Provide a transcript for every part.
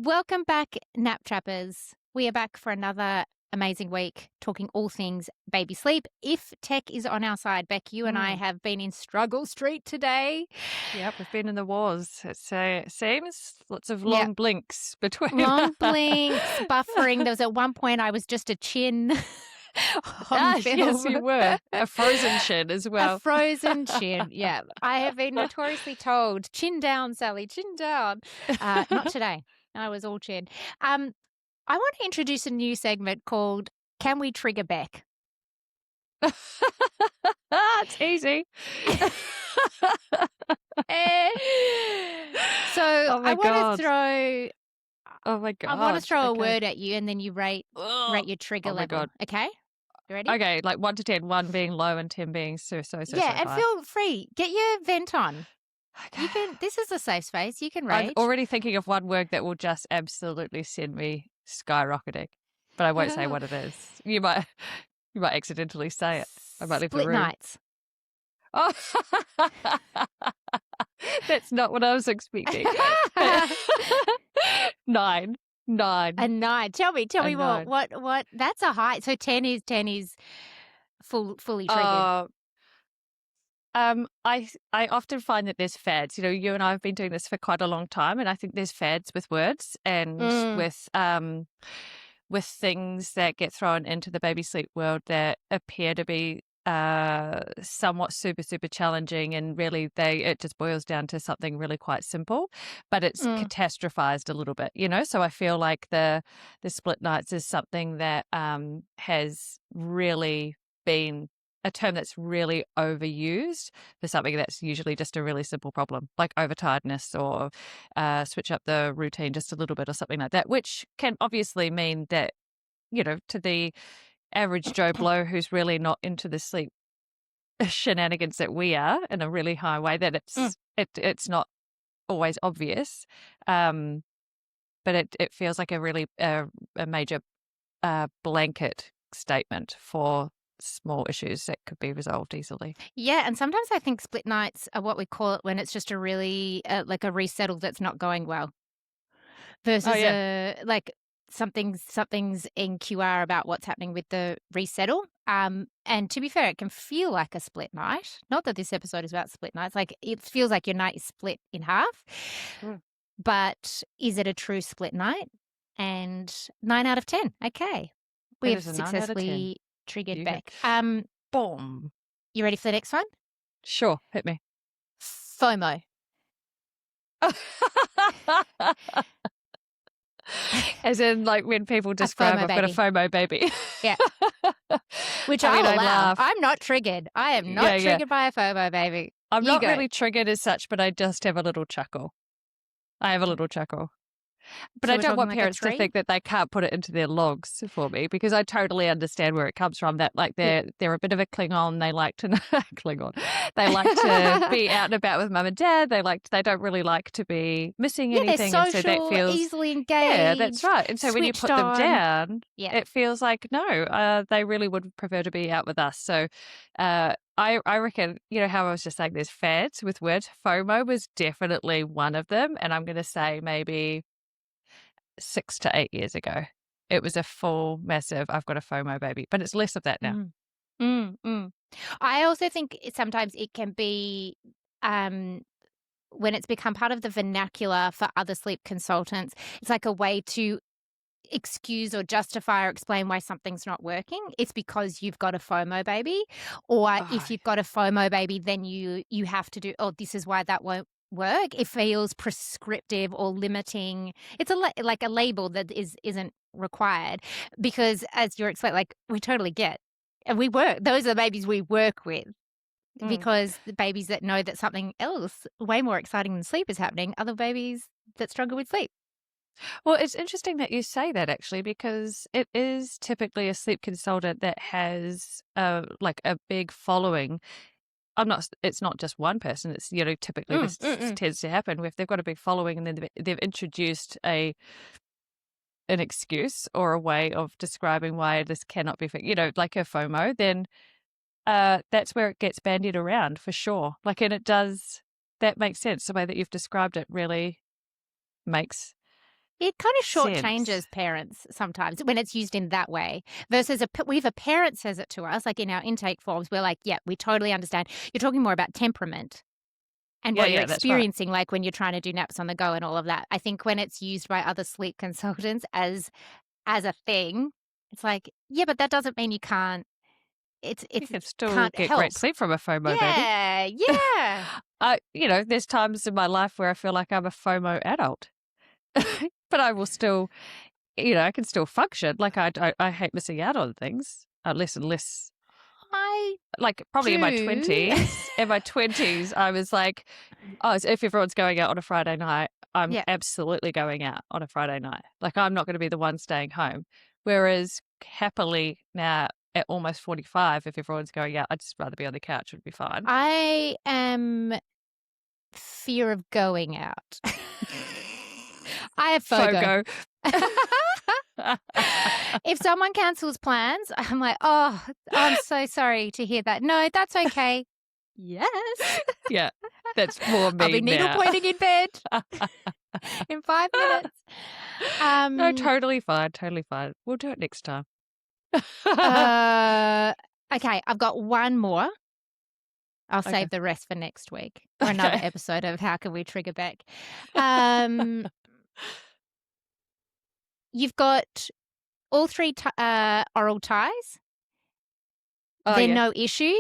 Welcome back, Nap Trappers. We are back for another amazing week talking all things baby sleep. If tech is on our side, Beck, you and I have been in struggle street today. Yep, we've been in the wars. It seems lots of Yep. long blinks between Long blinks, buffering. There was at one point I was just a chin on film. yes, you were. A frozen chin as well. A frozen chin, yeah. I have been notoriously told, chin down, Sally, chin down. Not today. I was all chin. I want to introduce a new segment called Can We Trigger Beck? It's easy. So Oh my I want God. to throw Oh my God. I want to throw a Okay. word at you and then you rate your trigger Oh my level. God. Okay? You ready? Okay, like 1 to 10, 1 being low and 10 being so Yeah, and high. feel free. Get your vent on. Okay. You can. This is a safe space. You can I'm rage. already thinking of one word that will just absolutely send me skyrocketing, but I won't say what it is. You might accidentally say it. I might leave the Split room. nights. Oh, that's not what I was expecting. 9. A 9. Tell me A more. 9. What? That's a high. So 10 is fully triggered. I often find that there's fads. You know, you and I have been doing this for quite a long time, and I think there's fads with words and with things that get thrown into the baby sleep world that appear to be somewhat super challenging, and really it just boils down to something really quite simple, but it's catastrophized a little bit, you know. So I feel like the split nights is something that has really been a term that's really overused for something that's usually just a really simple problem, like overtiredness or switch up the routine just a little bit or something like that, which can obviously mean that, you know, to the average Joe Blow who's really not into the sleep shenanigans that we are in a really high way, that it's not always obvious, but it feels like a really a major blanket statement for small issues that could be resolved easily. Yeah, and sometimes I think split nights are what we call it when it's just a really like a resettle that's not going well, versus like something's in QR about what's happening with the resettle. And to be fair, it can feel like a split night. Not that this episode is about split nights. Like it feels like your night is split in half. But is it a true split night? And 9 out of 10. Okay, we have successfully triggered Beck. Boom. You ready for the next one? Sure, hit me. FOMO. As in, like, when people describe, I've got a FOMO baby. Yeah. Which I laugh. I'm not triggered. I am not triggered by a FOMO baby. I'm not really triggered as such, but I just have a little chuckle. I have a little chuckle. But so I don't want parents to think that they can't put it into their logs for me, because I totally understand where it comes from. That like they're a bit of a Klingon. They like to Klingon. They like to be out and about with mum and dad. They don't really like to be missing anything. They're social, and so that feels easily engaged. Yeah, that's right. And so when you put them down, it feels like no, they really would prefer to be out with us. So I reckon, you know how I was just saying there's fads with words. FOMO was definitely one of them, and I'm going to say maybe 6 to 8 years ago, it was a full massive I've got a FOMO baby, but it's less of that now. I also think sometimes it can be when it's become part of the vernacular for other sleep consultants, it's like a way to excuse or justify or explain why something's not working. It's because you've got a FOMO baby, or if you've got a FOMO baby, then you have to do, this is why that won't work. It feels prescriptive or limiting. It's like a label that isn't required, because as you're explaining, like we totally get, and we work. Those are the babies we work with, because the babies that know that something else way more exciting than sleep is happening are the babies that struggle with sleep. Well, it's interesting that you say that, actually, because it is typically a sleep consultant that has like a big following. It's not just one person. It's, you know, typically this tends to happen if they've got a big following and then they've introduced an excuse or a way of describing why this cannot be fixed, you know, like a FOMO, then that's where it gets bandied around for sure. Like, and that makes sense. The way that you've described it really makes It kind of sense. shortchanges parents sometimes when it's used in that way versus if a parent says it to us, like in our intake forms, we're like, yeah, we totally understand. You're talking more about temperament and Yeah, what you're yeah, that's right. experiencing, like when you're trying to do naps on the go and all of that. I think when it's used by other sleep consultants as a thing, it's like, yeah, but that doesn't mean you can't. You It's can still can't get help. great sleep from a FOMO baby. Yeah, yeah. There's times in my life where I feel like I'm a FOMO adult, but I will still, I can still function. Like I hate missing out on things. Less and less. I Like probably in my do. 20s. In my 20s, I was like, oh, so if everyone's going out on a Friday night, I'm Yeah. absolutely going out on a Friday night. Like I'm not going to be the one staying home. Whereas happily now at almost 45, if everyone's going out, I'd just rather be on the couch. Would be fine. I am fear of going out. I have FOGO. FOGO. If someone cancels plans, I'm like, oh, I'm so sorry to hear that. No, that's okay. Yes. Yeah, that's more I'll be me needle now. pointing in bed in 5 minutes. No, totally fine. Totally fine. We'll do it next time. Okay, I've got one more. I'll Okay. save the rest for next week or another Okay. episode of How Can We Trigger Back. Um, you've got all three oral ties. Oh, They're yeah. no issue,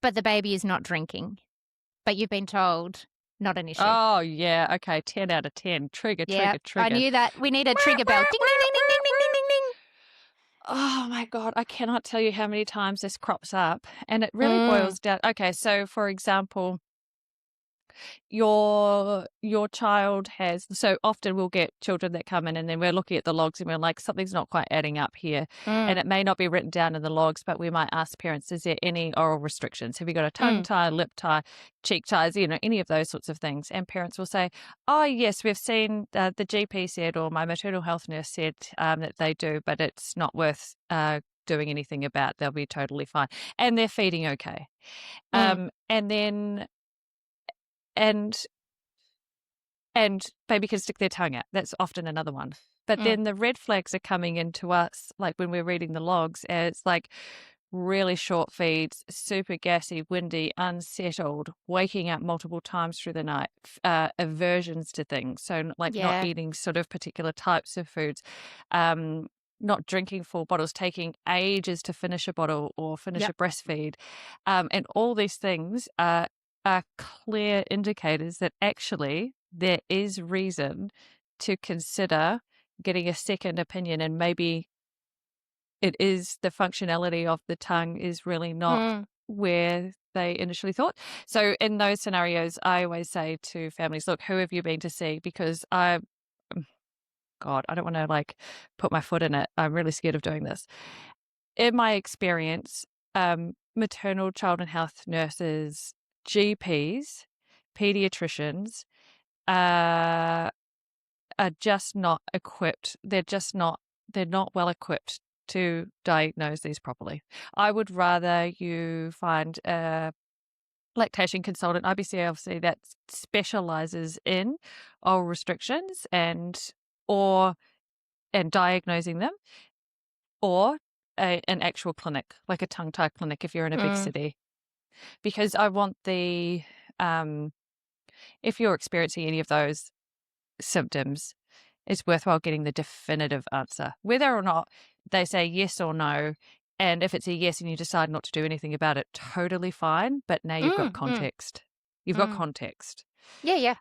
but the baby is not drinking. But you've been told not an issue. Oh, yeah. Okay. 10 out of 10. Trigger, Yeah, trigger, I trigger. knew that. We need a trigger bell. Ding, ding, ding, ding, ding, ding, ding, ding, ding. Oh my God, I cannot tell you how many times this crops up. And it really boils down. Okay, so for example, your child has, so often we'll get children that come in and then we're looking at the logs and we're like, something's not quite adding up here. And it may not be written down in the logs, but we might ask parents, is there any oral restrictions? Have you got a tongue tie, lip tie, cheek ties, any of those sorts of things? And parents will say, oh yes, we've seen the GP said, or my maternal health nurse said that they do, but it's not worth doing anything about. They'll be totally fine. And they're feeding okay. And then and baby can stick their tongue out. That's often another one. But then the red flags are coming into us, like when we're reading the logs, and it's like really short feeds, super gassy, windy, unsettled, waking up multiple times through the night, aversions to things. So like not Yeah. eating sort of particular types of foods, not drinking full bottles, taking ages to finish a bottle or finish a breastfeed. And all these things are clear indicators that actually there is reason to consider getting a second opinion, and maybe it is the functionality of the tongue is really not where they initially thought. So in those scenarios, I always say to families, look, who have you been to see? Because God, I don't want to like put my foot in it. I'm really scared of doing this. In my experience, maternal child and health nurses, GPs, pediatricians are just not equipped. They're not well equipped to diagnose these properly. I would rather you find a lactation consultant, IBC obviously, that specializes in oral restrictions and diagnosing them, or an actual clinic, like a tongue tie clinic if you're in a big city. Because I want if you're experiencing any of those symptoms, it's worthwhile getting the definitive answer, whether or not they say yes or no. And if it's a yes and you decide not to do anything about it, totally fine. But now you've got context. You've got context. Yeah.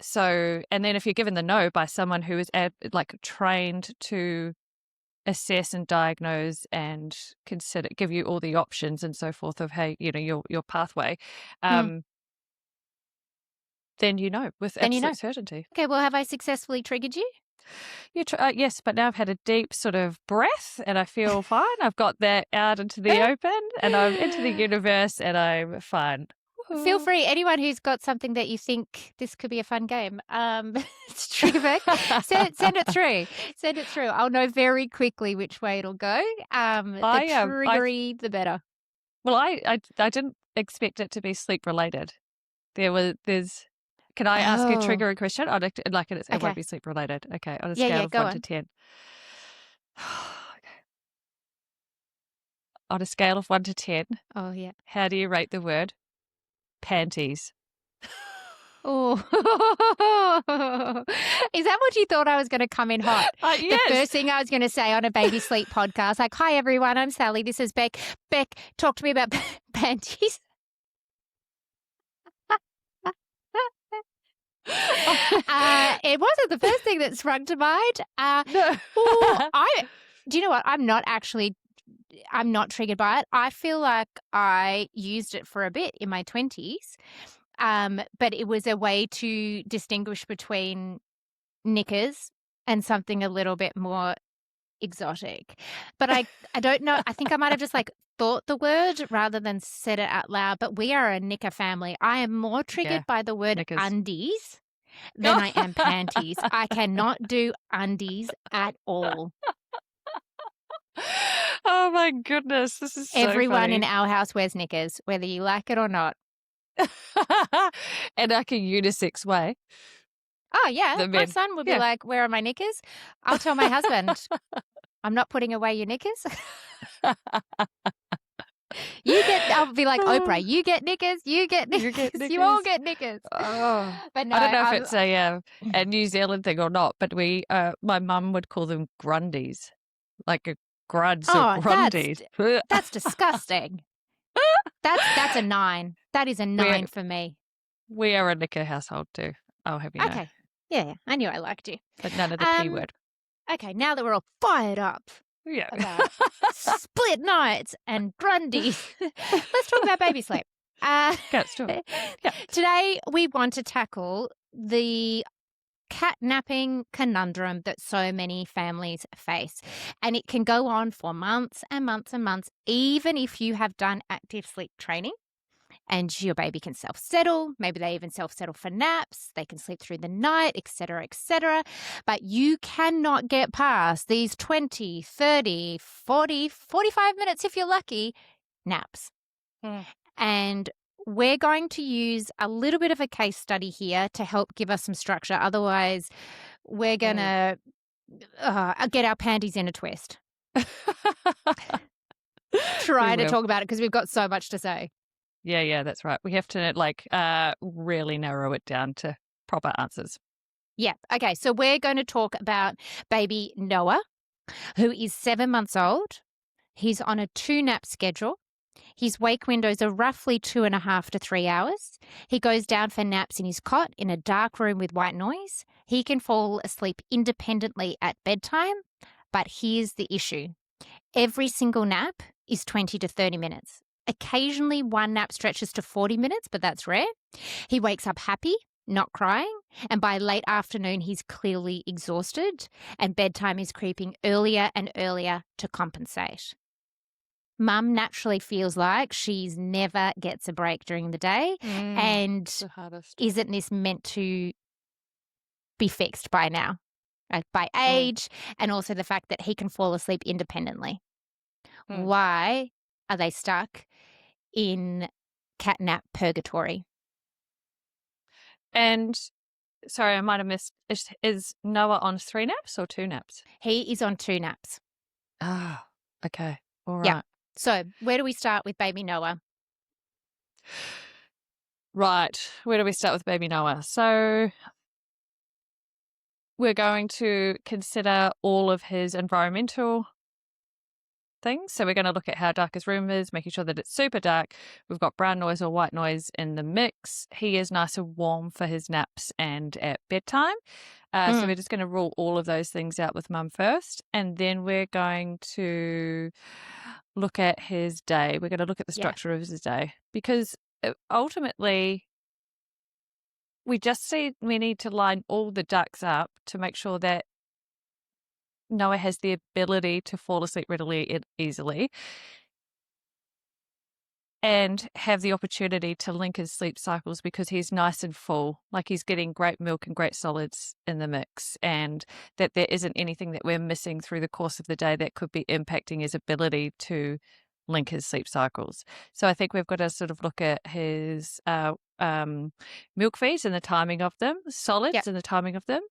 So, and then if you're given the no by someone who is trained to assess and diagnose and give you all the options and so forth of, hey, your pathway, then with absolute certainty. Okay, well, have I successfully triggered you? Yes, but now I've had a deep sort of breath and I feel fine. I've got that out into the open and I'm into the universe and I'm fine. Feel free, anyone who's got something that you think this could be a fun game, it's trigger back. Send it through. Send it through. I'll know very quickly which way it'll go. The triggery, the better. Well, I didn't expect it to be sleep related. There's Can I ask a Oh, triggering question? It won't okay. be sleep related. Okay, on a Yeah, scale yeah, of go 1 to on. 10. On a scale of 1 to 10, Oh, yeah. how do you rate the word panties? Oh. Is that what you thought I was gonna come in hot? The Yes. first thing I was gonna say on a baby sleep podcast, like, "Hi, everyone, I'm Sally, this is Beck. Beck, talk to me about panties." It wasn't the first thing that sprung to mind. No. Do you know what? I'm not triggered by it. I feel like I used it for a bit in my 20s, but it was a way to distinguish between knickers and something a little bit more exotic. But I don't know. I think I might have just like thought the word rather than said it out loud. But we are a knicker family. I am more Yeah, triggered by the word knickers. undies than I am panties. I cannot do undies at all. Oh my goodness, this is so Everyone in funny. our house wears knickers, whether you like it or not. And like a unisex way. Oh, yeah. The My men. son would be Yeah. like, "Where are my knickers?" I'll tell my husband, "I'm not putting away your knickers." I'll be like Oprah, "You get knickers, you get You get knickers, you all knickers. get knickers." Oh, But no, I don't know if it's a New Zealand thing or not, but my mum would call them grundies, like a gruds or oh, grundies. that's disgusting. That's a 9. That is a 9 for me. We are a knicker household too, I'll have you know, Okay. Yeah, I knew I liked you. but none of the P Um, word. okay, now that we're all fired up Yeah. about split nights and Grundy, let's talk about baby sleep. Let's do it. Yeah. Today, we want to tackle the catnapping conundrum that so many families face. And it can go on for months and months and months, even if you have done active sleep training. And your baby can self-settle. Maybe they even self-settle for naps. They can sleep through the night, etc., etc. But you cannot get past these 20, 30, 40, 45 minutes, if you're lucky, naps. Mm. And we're going to use a little bit of a case study here to help give us some structure. Otherwise, we're going to get our panties in a twist. Try to talk about it because we've got so much to say. Yeah, that's right. We have to really narrow it down to proper answers. Yeah. Okay. So we're going to talk about baby Noah, who is 7 months old. He's on a 2-nap schedule. His wake windows are roughly 2.5 to 3 hours. He goes down for naps in his cot in a dark room with white noise. He can fall asleep independently at bedtime. But here's the issue. Every single nap is 20 to 30 minutes. Occasionally, one nap stretches to 40 minutes, but that's rare. He wakes up happy, not crying, and by late afternoon, he's clearly exhausted, and bedtime is creeping earlier and earlier to compensate. Mum naturally feels like she's never gets a break during the day, and The hardest. isn't this meant to be fixed by now? By age, and also the fact that he can fall asleep independently. Why are they stuck in catnap purgatory? And sorry, I might have missed. Is Noah on 3 naps or 2 naps? He is on 2 naps. Ah, okay. All right. Yep. So where do we start with baby Noah? Right. Where do we start with baby Noah? So we're going to consider all of his environmental things. So we're going to look at how dark his room is, making sure that it's super dark. We've got brown noise or white noise in the mix. He is nice and warm for his naps and at bedtime. So we're just going to rule all of those things out with mum first. And then we're going to look at his day. We're going to look at the structure of his day because ultimately we need to line all the ducks up to make sure that Noah has the ability to fall asleep readily and easily and have the opportunity to link his sleep cycles because he's nice and full, like he's getting great milk and great solids in the mix, and that there isn't anything that we're missing through the course of the day that could be impacting his ability to link his sleep cycles. So I think we've got to sort of look at his milk feeds and the timing of them, solids Yep. and the timing of them.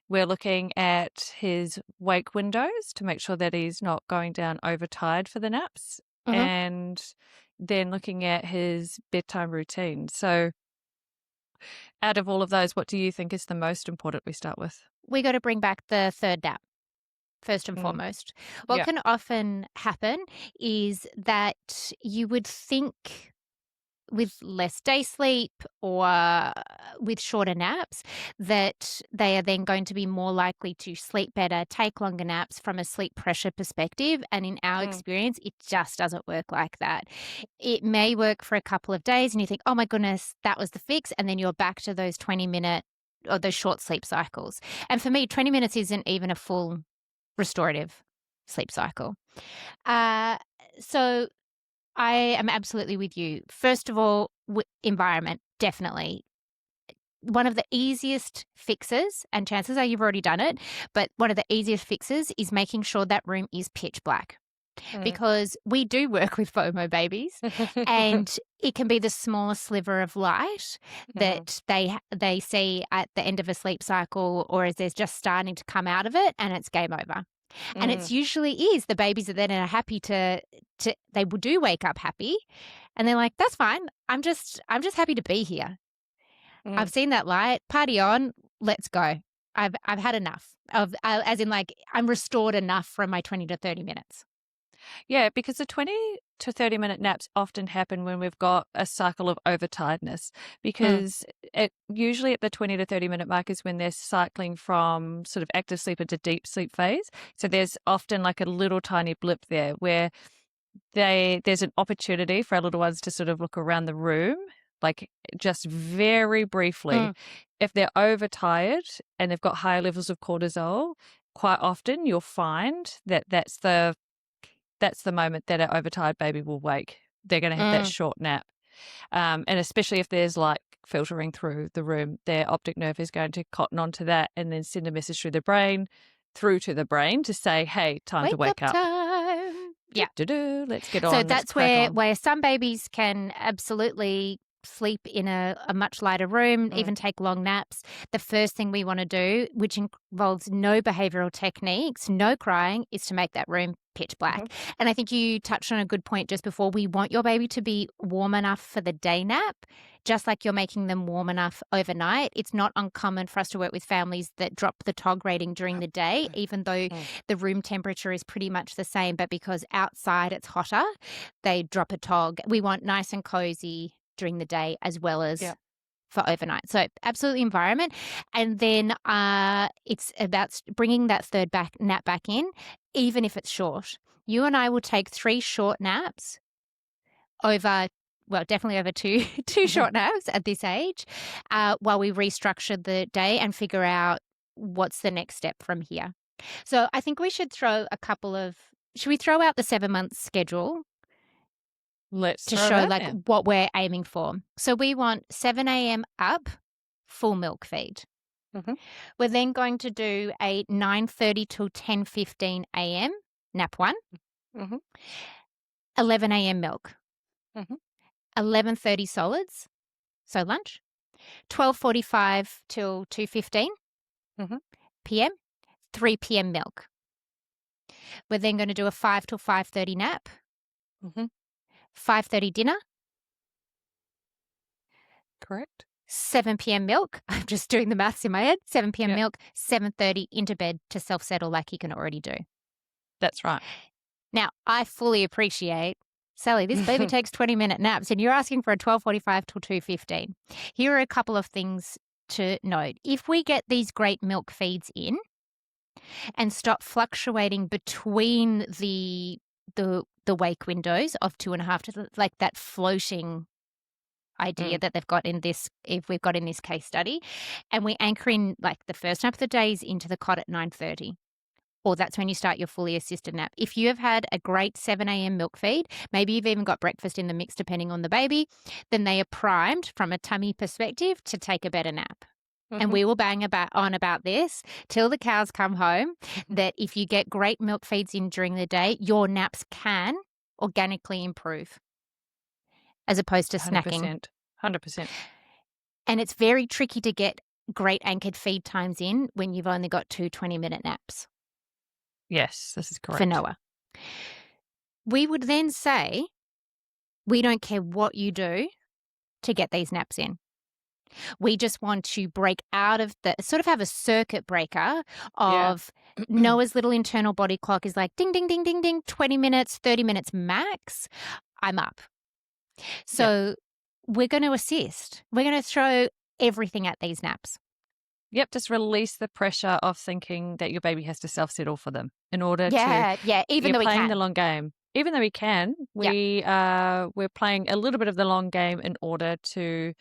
We're looking at his wake windows to make sure that he's not going down overtired for the naps, Mhm. and then looking at his bedtime routine. So out of all of those, what do you think is the most important we start with? We got to bring back the third nap. First and Mm. foremost. What Yeah. can often happen is that you would think with less day sleep or with shorter naps that they are then going to be more likely to sleep better, take longer naps from a sleep pressure perspective. And in our Mm. experience, it just doesn't work like that. It may work for a couple of days and you think, oh my goodness, that was the fix. And then you're back to those 20-minute or those short sleep cycles. And for me, 20 minutes isn't even a full restorative sleep cycle. Uh, so I am absolutely with you. First of all, environment, definitely. One of the easiest fixes, and chances are you've already done it, but one of the easiest fixes is making sure that room is pitch black Mm. because we do work with FOMO babies and it can be the smallest sliver of light Mhm. that they see at the end of a sleep cycle or as they're just starting to come out of it and it's game over. And it's Mm. usually is the babies that then are happy to they do wake up happy and they're like, that's fine. I'm just happy to be here. I've Mm. seen that light. Party on. Let's go. I've had enough of as in like I'm restored enough from my 20 to 30 minutes. Yeah, because the 20 to 30-minute naps often happen when we've got a cycle of overtiredness, Mm, because it usually at the 20 to 30-minute mark is when they're cycling from sort of active sleep into deep sleep phase. So there's often like a little tiny blip there where there's an opportunity for our little ones to sort of look around the room, like just very briefly. mm, If they're overtired and they've got higher levels of cortisol, quite often you'll find that that's the moment that an overtired baby will wake. They're going to have that mm. short nap. And especially if there's light filtering through the room, their optic nerve is going to cotton onto that and then send a message through to the brain to say, hey, time to Wake up wake up. time. Yeah. Do-do-do, let's get So on, let's that's crack on. where some babies can absolutely sleep in a much lighter room, Mm. even take long naps. The first thing we want to do, which involves no behavioral techniques, no crying, is to make that room pitch black. Mhm. And I think you touched on a good point just before. We want your baby to be warm enough for the day nap, just like you're making them warm enough overnight. It's not uncommon for us to work with families that drop the TOG rating during the day, even though Mm. the room temperature is pretty much the same, but because outside it's hotter, they drop a TOG. We want nice and cozy during the day as well as Yeah. for overnight. So absolutely environment. And then it's about bringing that third nap back in, even if it's short. You and I will take 3 short naps over, well, definitely over two Mhm. short naps at this age, while we restructure the day and figure out what's the next step from here. So I think we should should we throw out the 7 month schedule Let's to throw it show out like there. what we're aiming for? So we want 7 a.m. up, full milk feed. Mhm. We're then going to do a 9:30 till 10:15 a.m. nap 1, Mhm. 11 a.m. milk, Mhm. 11:30 solids, so lunch, 12:45 till 2:15 Mhm. p.m., 3 p.m. milk. We're then going to do a 5 till 5:30 nap, Mhm. 5:30 dinner, Correct. 7 p.m. milk. I'm just doing the maths in my head. 7 p.m. Yeah, milk, 7:30 into bed to self-settle like you can already do. that's right. Now, I fully appreciate, Sally, this baby takes 20-minute naps and you're asking for a 12:45 till 2:15. Here are a couple of things to note. If we get these great milk feeds in and stop fluctuating between the wake windows of 2.5 to like that floating idea Mm. that if we've got in this case study, and we anchor in like the first nap of the days into the cot at 9:30, or that's when you start your fully assisted nap. If you have had a great 7 a.m. milk feed, maybe you've even got breakfast in the mix depending on the baby, then they are primed from a tummy perspective to take a better nap. And Mhm. we will bang about this till the cows come home, that if you get great milk feeds in during the day, your naps can organically improve as opposed to snacking. 100%. 100%. And it's very tricky to get great anchored feed times in when you've only got 2 20-minute naps Yes, this is for correct. Noah. We would then say, we don't care what you do to get these naps in. We just want to break out of the sort of have a circuit breaker Yeah. of Noah's little internal body clock is like ding, ding, ding, ding, ding, 20 minutes, 30 minutes max. I'm up. Yeah. So we're going to assist. We're going to throw everything at these naps. Yep, just release the pressure of thinking that your baby has to self-settle for them in order to Yeah, even you're though we playing the can. long game. Even though we can, Yeah, we're playing a little bit of the long game in order to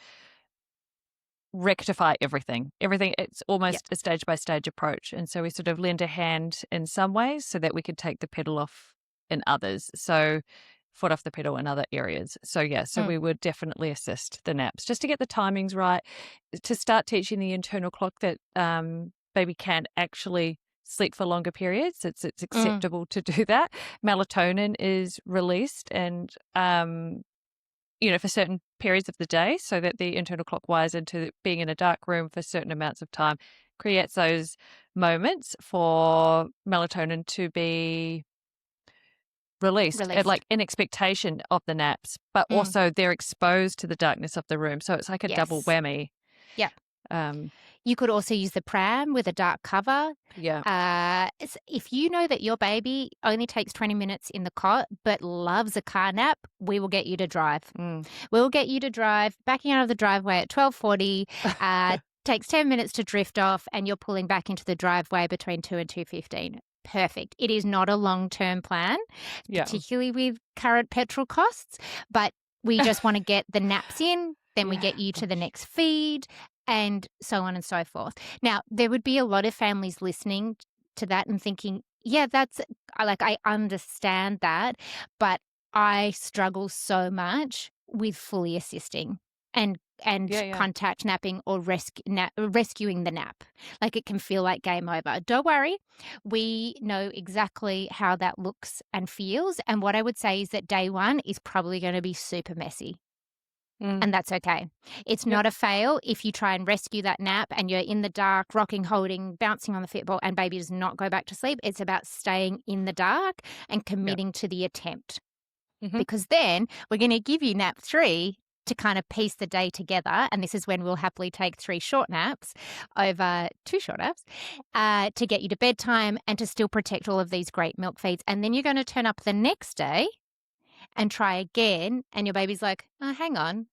rectify everything. Everything, it's yeah. almost a stage by stage approach. And so we sort of lend a hand in some ways so that we can take the pedal off in others. So foot off the pedal in other areas. So yeah, so Mm, we would definitely assist the naps just to get the timings right, to start teaching the internal clock that baby can actually sleep for longer periods. It's mm, acceptable to do that. Melatonin is released and for certain periods of the day so that the internal clock wires into being in a dark room for certain amounts of time creates those moments for melatonin to be released released. like in expectation of the naps, but Mm, also they're exposed to the darkness of the room. So it's like a double yes. whammy. Yeah. Um, You could also use the pram with a dark cover. yeah. If you know that your baby only takes 20 minutes in the cot but loves a car nap, we will get you to drive. Mm. We'll get you to drive, backing out of the driveway at 12:40, takes 10 minutes to drift off, and you're pulling back into the driveway between 2 and 2:15. Perfect. It is not a long-term plan, Yeah. particularly with current petrol costs, but we just want to get the naps in, then we Yeah. get you to the next feed, and so on and so forth. Now, there would be a lot of families listening to that and thinking, yeah, I understand that, but I struggle so much with fully assisting and Yeah. Yeah. contact napping or rescuing the nap. Like it can feel like game over. Don't worry. We know exactly how that looks and feels. And what I would say is that day one is probably going to be super messy. Mm. And that's okay. It's Yep. not a fail if you try and rescue that nap and you're in the dark, rocking, holding, bouncing on the football, and baby does not go back to sleep. It's about staying in the dark and Yep. committing to the attempt, Hmm. because then we're going to give you nap 3 to kind of piece the day together. And this is when we'll happily take 3 short naps over 2 short naps to get you to bedtime and to still protect all of these great milk feeds. And then you're going to turn up the next day and try again. And your baby's like, oh, hang on.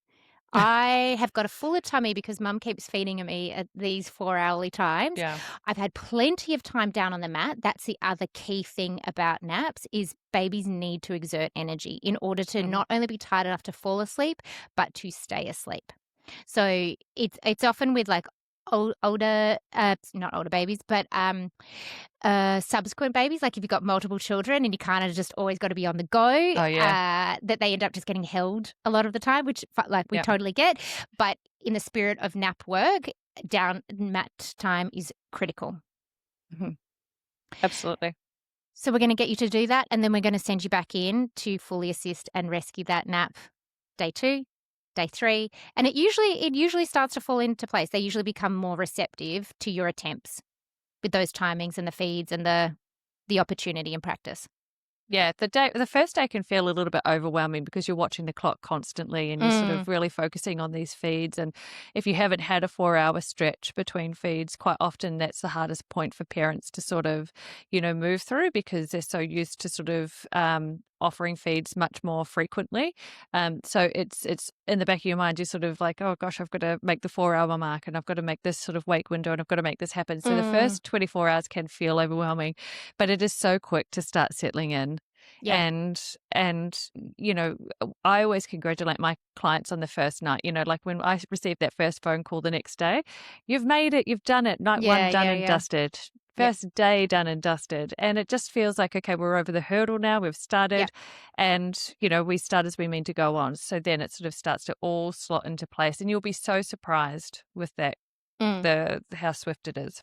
I have got a fuller tummy because mum keeps feeding me at these 4-hourly times. Yeah. I've had plenty of time down on the mat. That's the other key thing about naps is babies need to exert energy in order to Hmm. not only be tired enough to fall asleep, but to stay asleep. So it's often with like older, not older babies, but subsequent babies, like if you've got multiple children and you kind of just always got to be on the go, Oh yeah. that they end up just getting held a lot of the time, which like we Yeah. totally get. But in the spirit of nap work, down mat time is critical. Hmm. Absolutely. So we're going to get you to do that, and then we're going to send you back in to fully assist and rescue that nap day 2, day 3, and it usually starts to fall into place. They usually become more receptive to your attempts with those timings and the feeds and the opportunity and practice. Yeah, the first day can feel a little bit overwhelming because you're watching the clock constantly and you're sort Mm, of really focusing on these feeds. And if you haven't had a 4 hour stretch between feeds, quite often that's the hardest point for parents to sort of, move through because they're so used to sort of offering feeds much more frequently. So it's in the back of your mind, you're sort of like, oh gosh, I've got to make the 4 hour mark and I've got to make this sort of wake window and I've got to make this happen. So the mm, first 24 hours can feel overwhelming, but it is so quick to start settling in. yeah, And I always congratulate my clients on the first night. Like when I received that first phone call the next day, you've made it, you've done it, night one yeah, done yeah, and yeah, dusted, yep, first day done and dusted. And it just feels like, okay, we're over the hurdle now, we've yep, started, and we start as we mean to go on. So then it sort of starts to all slot into place, and you'll be so surprised with that, mm. the how swift it is.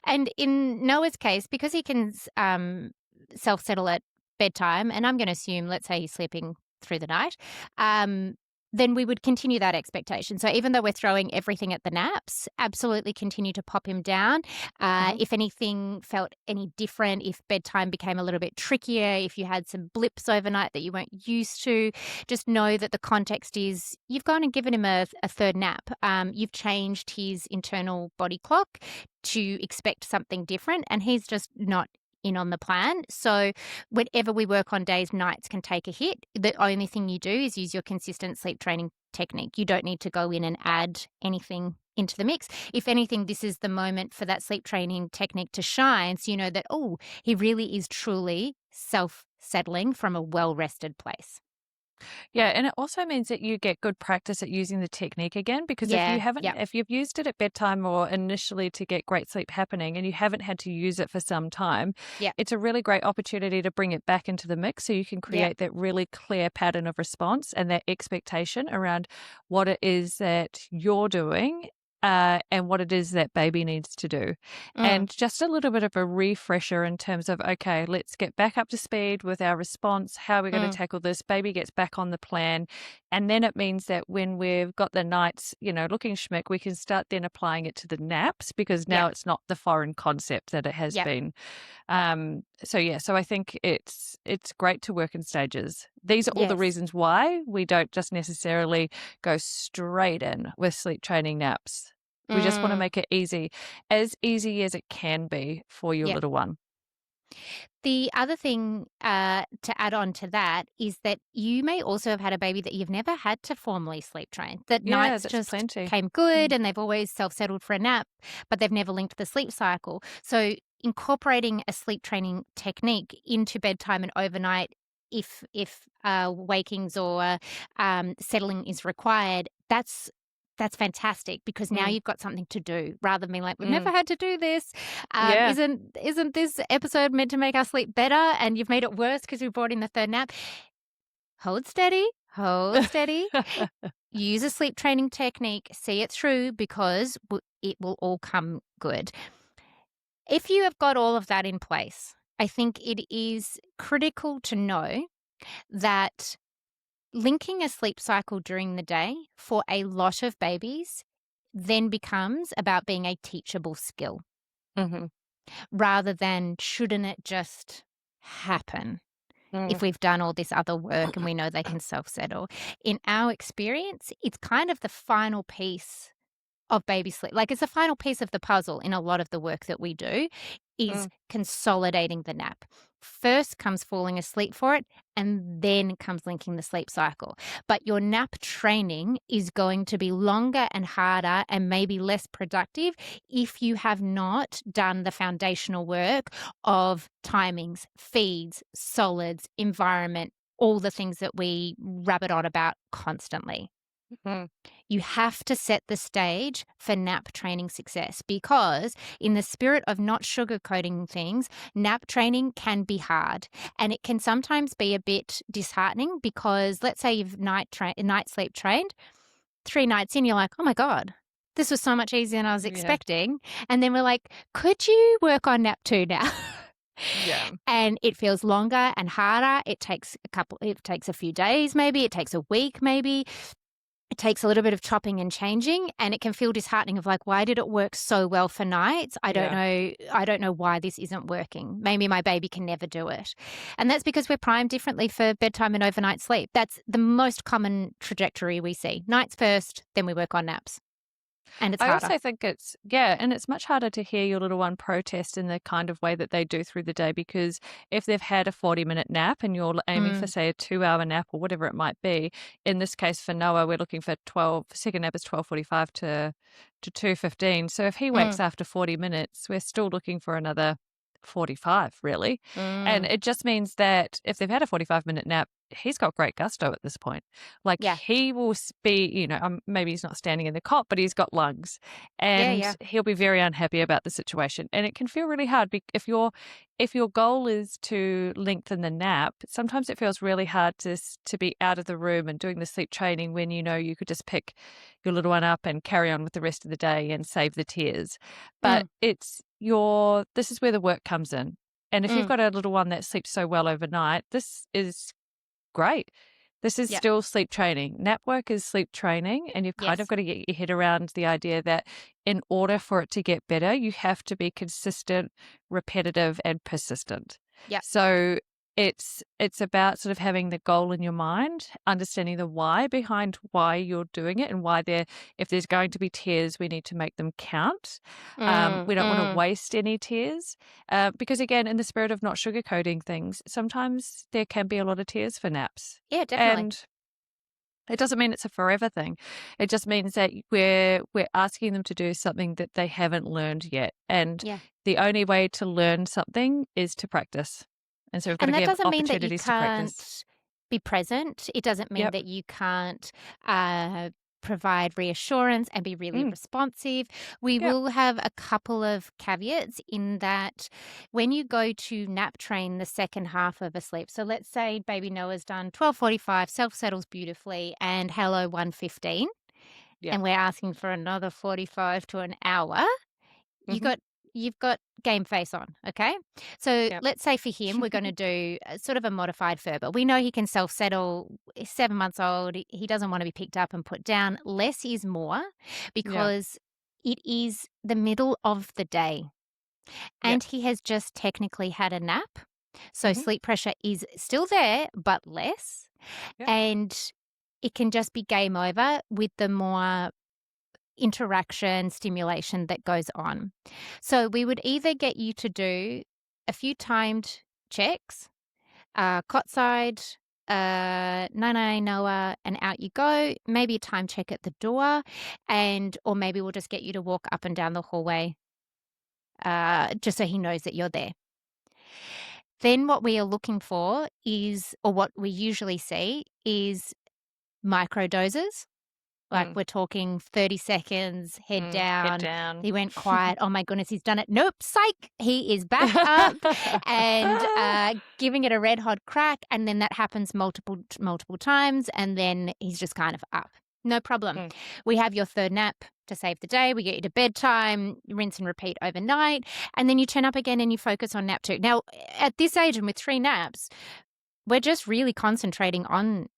And in Noah's case, because he can self-settle at bedtime, and I'm going to assume, let's say he's sleeping through the night, um, then we would continue that expectation. So even though we're throwing everything at the naps, absolutely continue to pop him down. Mhm. If anything felt any different, if bedtime became a little bit trickier, if you had some blips overnight that you weren't used to, just know that the context is you've gone and given him a third nap. You've changed his internal body clock to expect something different, and he's just not in on the plan. So whenever we work on days, nights can take a hit. The only thing you do is use your consistent sleep training technique. You don't need to go in and add anything into the mix. If anything, this is the moment for that sleep training technique to shine, so you know that, oh, he really is truly self-settling from a well-rested place. Yeah, and it also means that you get good practice at using the technique again, because Yeah, yep, if you've used it at bedtime or initially to get great sleep happening and you haven't had to use it for some time, yep, it's a really great opportunity to bring it back into the mix so you can yep, create that really clear pattern of response and that expectation around what it is that you're doing. And what it is that baby needs to do. mm, And just a little bit of a refresher in terms of, okay, let's get back up to speed with our response. How are we going to mm, tackle this? Baby gets back on the plan. And then it means that when we've got the nights, looking schmick, we can start then applying it to the naps, because now yep, it's not the foreign concept that it has yep, been. So I think it's great to work in stages. These are all the yes. reasons why we don't just necessarily go straight in with sleep training naps. We just want to Mm, make it as easy as it can be for your yep. little one. The other thing to add on to that is that you may also have had a baby that you've never had to formally sleep train, that Yeah, nights that's just plenty. came good Mm. and they've always self settled for a nap, but they've never linked the sleep cycle. So, incorporating a sleep training technique into bedtime and overnight, if wakings or settling is required, that's fantastic, because now Mm. you've got something to do rather than being like, we've never Mm. had to do this. Yeah. Isn't this episode meant to make us sleep better? And you've made it worse because we brought in the third nap. Hold steady, hold steady. Use a sleep training technique, see it through, because it will all come good. If you have got all of that in place, I think it is critical to know that linking a sleep cycle during the day for a lot of babies then becomes about being a teachable skill, Mhm. rather than shouldn't it just happen Mm. if we've done all this other work and we know they can self-settle. In our experience, it's kind of the final piece of baby sleep. Like, it's a final piece of the puzzle in a lot of the work that we do, is Mm. consolidating the nap. First comes falling asleep for it, and then comes linking the sleep cycle. But your nap training is going to be longer and harder and maybe less productive if you have not done the foundational work of timings, feeds, solids, environment, all the things that we rabbit on about constantly. Mm. You have to set the stage for nap training success, because, in the spirit of not sugarcoating things, nap training can be hard, and it can sometimes be a bit disheartening, because let's say you've night sleep trained, 3 nights in, you're like, "Oh my god, this was so much easier than I was Yeah. expecting." And then we're like, "Could you work on nap 2 now?" Yeah. And it feels longer and harder. It takes a few days maybe, it takes a week maybe. It takes a little bit of chopping and changing, and it can feel disheartening of like, why did it work so well for nights? Yeah. I don't know why this isn't working. Maybe my baby can never do it. And that's because we're primed differently for bedtime and overnight sleep. That's the most common trajectory we see. Nights first, then we work on naps. And it's I harder. also think and it's much harder to hear your little one protest in the kind of way that they do through the day, because if they've had a 40-minute nap and you're aiming for, Mm, say, a 2-hour nap or whatever it might be, in this case for Noah, we're looking for second nap is 12:45 to 2:15. So if he wakes mm, after 40 minutes, we're still looking for another 45, really. And mm. it just means that if they've had a 45-minute nap, he's got great gusto at this point. Like, Yeah. he will be, maybe he's not standing in the cot, but he's got lungs, Yeah, and yeah. he'll be very unhappy about the situation. And it can feel really hard if your goal is to lengthen the nap. Sometimes it feels really hard to be out of the room and doing the sleep training when you could just pick your little one up and carry on with the rest of the day and save the tears. But Mm, this is where the work comes in. And if you've got a little one that sleeps so well overnight, this is great. This is Yep. still sleep training. Nap work is sleep training, and you've kind Yes. of got to get your head around the idea that in order for it to get better, you have to be consistent, repetitive, and persistent. Yep. So it's about sort of having the goal in your mind, understanding the why behind why you're doing it, and why if there's going to be tears, we need to make them count. We don't want to waste any tears, because again, in the spirit of not sugarcoating things, sometimes there can be a lot of tears for naps. Yeah, definitely. And it doesn't mean it's a forever thing. It just means that we're asking them to do something that they haven't learned yet. And Yeah. the only way to learn something is to practice. And so we've got And to that give doesn't mean that you opportunities to practice. can't be present. It doesn't mean Yep. that you can't provide reassurance and be really responsive. We Yep. will have a couple of caveats in that when you go to nap train the second half of a sleep. So let's say baby Noah's done 12:45, self-settles beautifully, and hello 1:15, Yep. and we're asking for another 45 to an hour. Mhm. You've got game face on, okay? So Yep. let's say for him, we're going to do sort of a modified furbo. We know he can self-settle. He's 7 months old. He doesn't want to be picked up and put down. Less is more because it is the middle of the day and he has just technically had a nap. So sleep pressure is still there, but less. Yep. And it can just be game over with the more interaction, stimulation that goes on. So we would either get you to do a few timed checks, cot side, nine Noah, and out you go. Maybe a time check at the door, or maybe we'll just get you to walk up and down the hallway, just so he knows that you're there. Then what we are looking for is, or what we usually see is micro doses. Like we're talking 30 seconds, head down. He went quiet. Oh my goodness, he's done it. Nope, psych. He is back up and giving it a red hot crack. And then that happens multiple times. And then he's just kind of up. No problem. We have your third nap to save the day. We get you to bedtime, rinse and repeat overnight. And then you turn up again and you focus on nap 2. Now, at this age and with 3 naps, we're just really concentrating on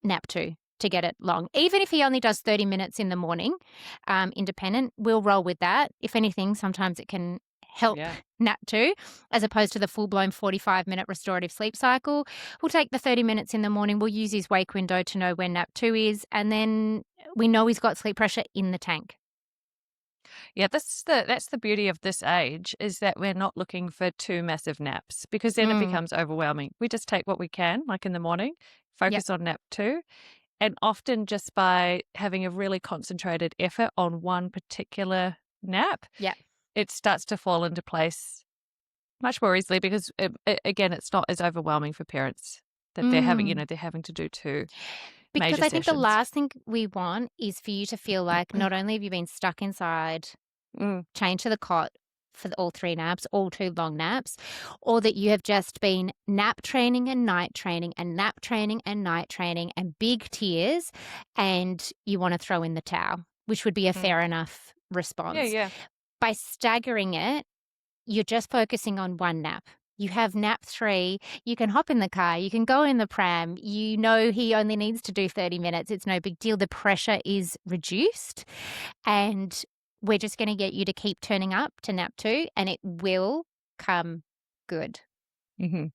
nap 2. To get it long. Even if he only does 30 minutes in the morning, independent, we'll roll with that. If anything, sometimes it can help nap 2 as opposed to the full-blown 45-minute restorative sleep cycle. We'll take the 30 minutes in the morning. We'll use his wake window to know when nap 2 is, and then we know he's got sleep pressure in the tank. Yeah, that's the beauty of this age, is that we're not looking for 2 massive naps, because then it becomes overwhelming. We just take what we can, like in the morning, focus on nap 2. And often just by having a really concentrated effort on one particular nap, it starts to fall into place much more easily, because again, it's not as overwhelming for parents that they're having to do 2 because major I think the sessions. last thing we want is for you to feel like not only have you been stuck inside, chained to the cot for all 3 naps, all 2 long naps, or that you have just been nap training and night training and nap training and night training and big tears, and you want to throw in the towel, which would be a fair enough response. By staggering it, you're just focusing on one nap. You have nap 3, you can hop in the car, you can go in the pram, you know he only needs to do 30 minutes. It's no big deal. The pressure is reduced, and we're just going to get you to keep turning up to nap 2, and it will come good. The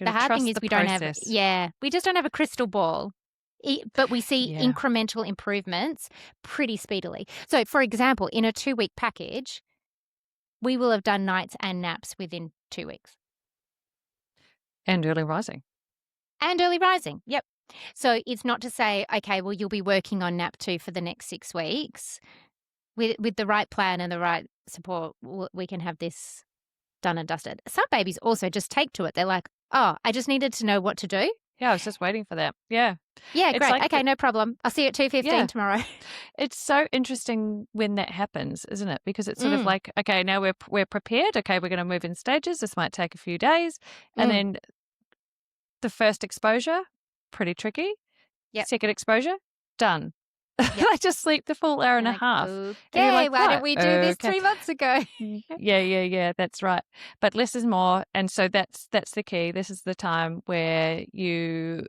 hard thing is we don't have, we just don't have a crystal ball, but we see incremental improvements pretty speedily. So, for example, in a 2-week package, we will have done nights and naps within 2 weeks. And early rising. Yep. So it's not to say, okay, well, you'll be working on nap 2 for the next 6 weeks. With the right plan and the right support, we can have this done and dusted. Some babies also just take to it. They're like, oh, I just needed to know what to do. Yeah, I was just waiting for that. Yeah. Yeah, great. Like okay, no problem. I'll see you at 2:15 tomorrow. It's so interesting when that happens, isn't it? Because it's sort of like, okay, now we're prepared. Okay, we're going to move in stages. This might take a few days. And then the first exposure, pretty tricky. Second exposure, done. Yep. I just sleep the full hour and You're a like, half. And you're okay, like, why right, didn't we do this okay. 3 months ago? Yeah, that's right. But less is more. And so that's the key. This is the time where you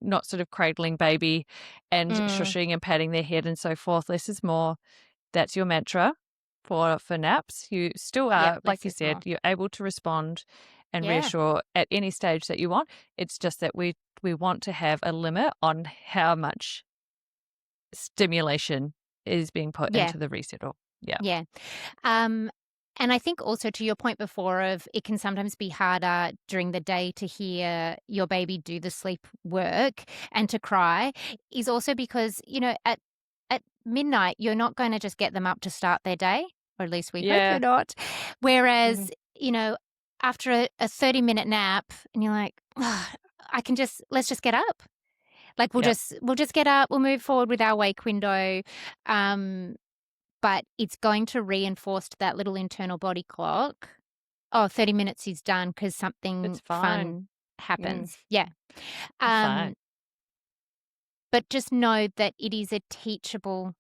not sort of cradling baby and Mm, shushing and patting their head and so forth. Less is more. That's your mantra for naps. You still yep, are, like less you is said, more. you're able to respond and Yeah, reassure at any stage that you want. It's just that we want to have a limit on how much stimulation is being put yeah, into the resettle. Yeah. yeah. Um, and I think also to your point before of it can sometimes be harder during the day to hear your baby do the sleep work and to cry is also because, at midnight, you're not going to just get them up to start their day, or at least we hope you're Yeah. not. Mhm. Whereas, after a 30-minute nap and you're like, "Ugh, let's just get up. Like Yep. we'll just get up, we'll move forward with our wake window. Um, but it's going to reinforce that little internal body clock. Oh, 30 minutes is done because It's something fine. fun Mm, happens. Yeah. it's fine. Um, but just know that it is a teachable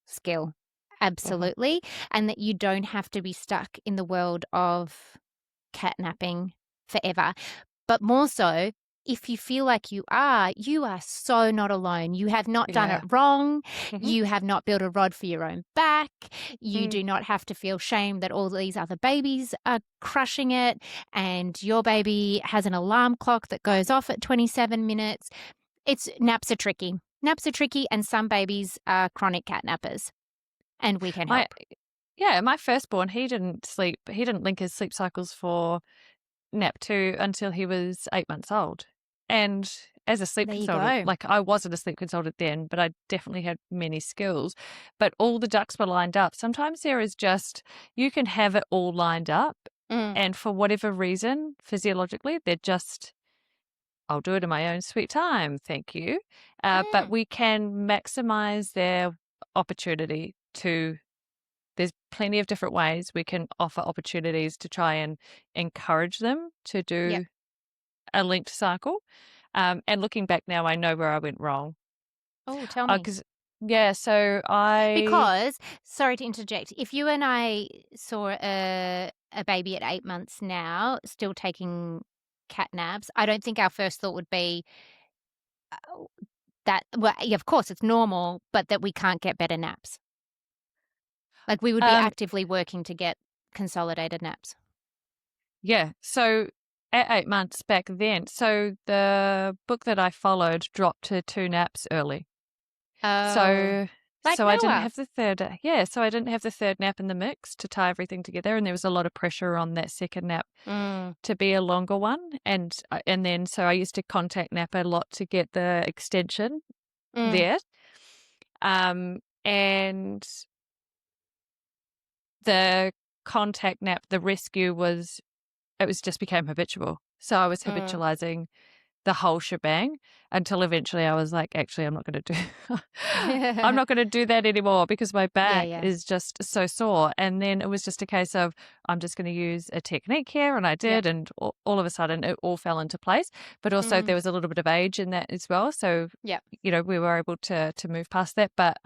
skill. Mhm. Absolutely. And that you don't have to be stuck in the world of catnapping forever. But more so, if you feel like you are so not alone. You have not done it Yeah. wrong. Mhm. You have not built a rod for your own back. You Mm. do not have to feel shame that all these other babies are crushing it and your baby has an alarm clock that goes off at 27 minutes. Naps are tricky. Naps are tricky, and some babies are chronic catnappers, and we can My help. yeah, my firstborn, he didn't link his sleep cycles for nap 2 until he was 8 months old. And as a sleep There you consultant, go. like I wasn't a sleep consultant then, but I definitely had many skills. But all the ducks were lined up. Sometimes there is just, you can have it all lined up. Mm, And for whatever reason, physiologically, they're just, I'll do it in my own sweet time. Thank you. But mm. we can maximize their opportunity to, there's plenty of different ways we can offer opportunities to try and encourage them to Yep. do a linked cycle. And looking back now, I know where I went wrong. Oh, tell me. Because, yeah, so I, Because, sorry to interject, if you and I saw a baby at 8 months now still taking cat naps, I don't think our first thought would be that, well, yeah, of course it's normal, but that we can't get better naps. Like we would be um, actively working to get consolidated naps. yeah, so at 8 months back then, so the book that I followed dropped to 2 naps early. Oh, So like I didn't Noah. have the third yeah, so I didn't have the third nap in the mix to tie everything together, and there was a lot of pressure on that second nap Mm, to be a longer one, and then so I used to contact nap a lot to get the extension mm, there. And the contact nap, the rescue was, it was just became habitual. So I was mm. habitualizing the whole shebang until eventually I was like, actually, I'm not going to do, I'm not going to do that anymore because my Yeah, back yeah. is just so sore. And then it was just a case of, I'm just going to use a technique here. And I Yep. did. And all of a sudden it all fell into place. But also Mm, there was a little bit of age in that as well. So, yep. we were able to move past that. But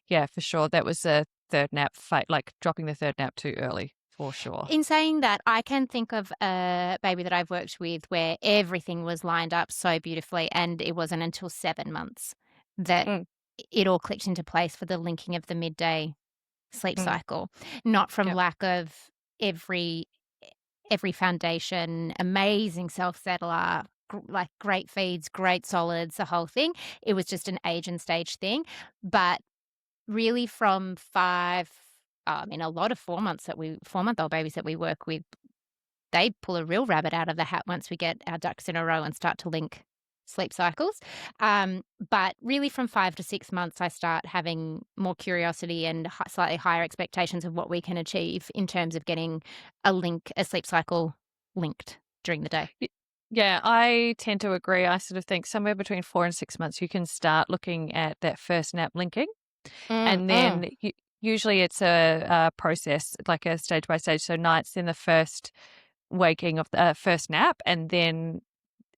yeah, for sure. That was a third nap fight, like dropping the third nap too early for sure. In saying that, I can think of a baby that I've worked with where everything was lined up so beautifully, and it wasn't until 7 months that Mm, it all clicked into place for the linking of the midday sleep mm, cycle, not from yep. lack of every every foundation, amazing self-settler, like great feeds, great solids, the whole thing. It was just an age and stage thing, but really from 5, I mean, a lot of 4-month-old babies that we work with, they pull a real rabbit out of the hat once we get our ducks in a row and start to link sleep cycles. But really from 5 to 6 months, I start having more curiosity and slightly higher expectations of what we can achieve in terms of getting a sleep cycle linked during the day. Y- Yeah, I tend to agree. I sort of think somewhere between 4 and 6 months, you can start looking at that first nap linking. Mm, And mm, then usually it's a process, like a stage by stage. So nights, then the first waking of the first nap, and then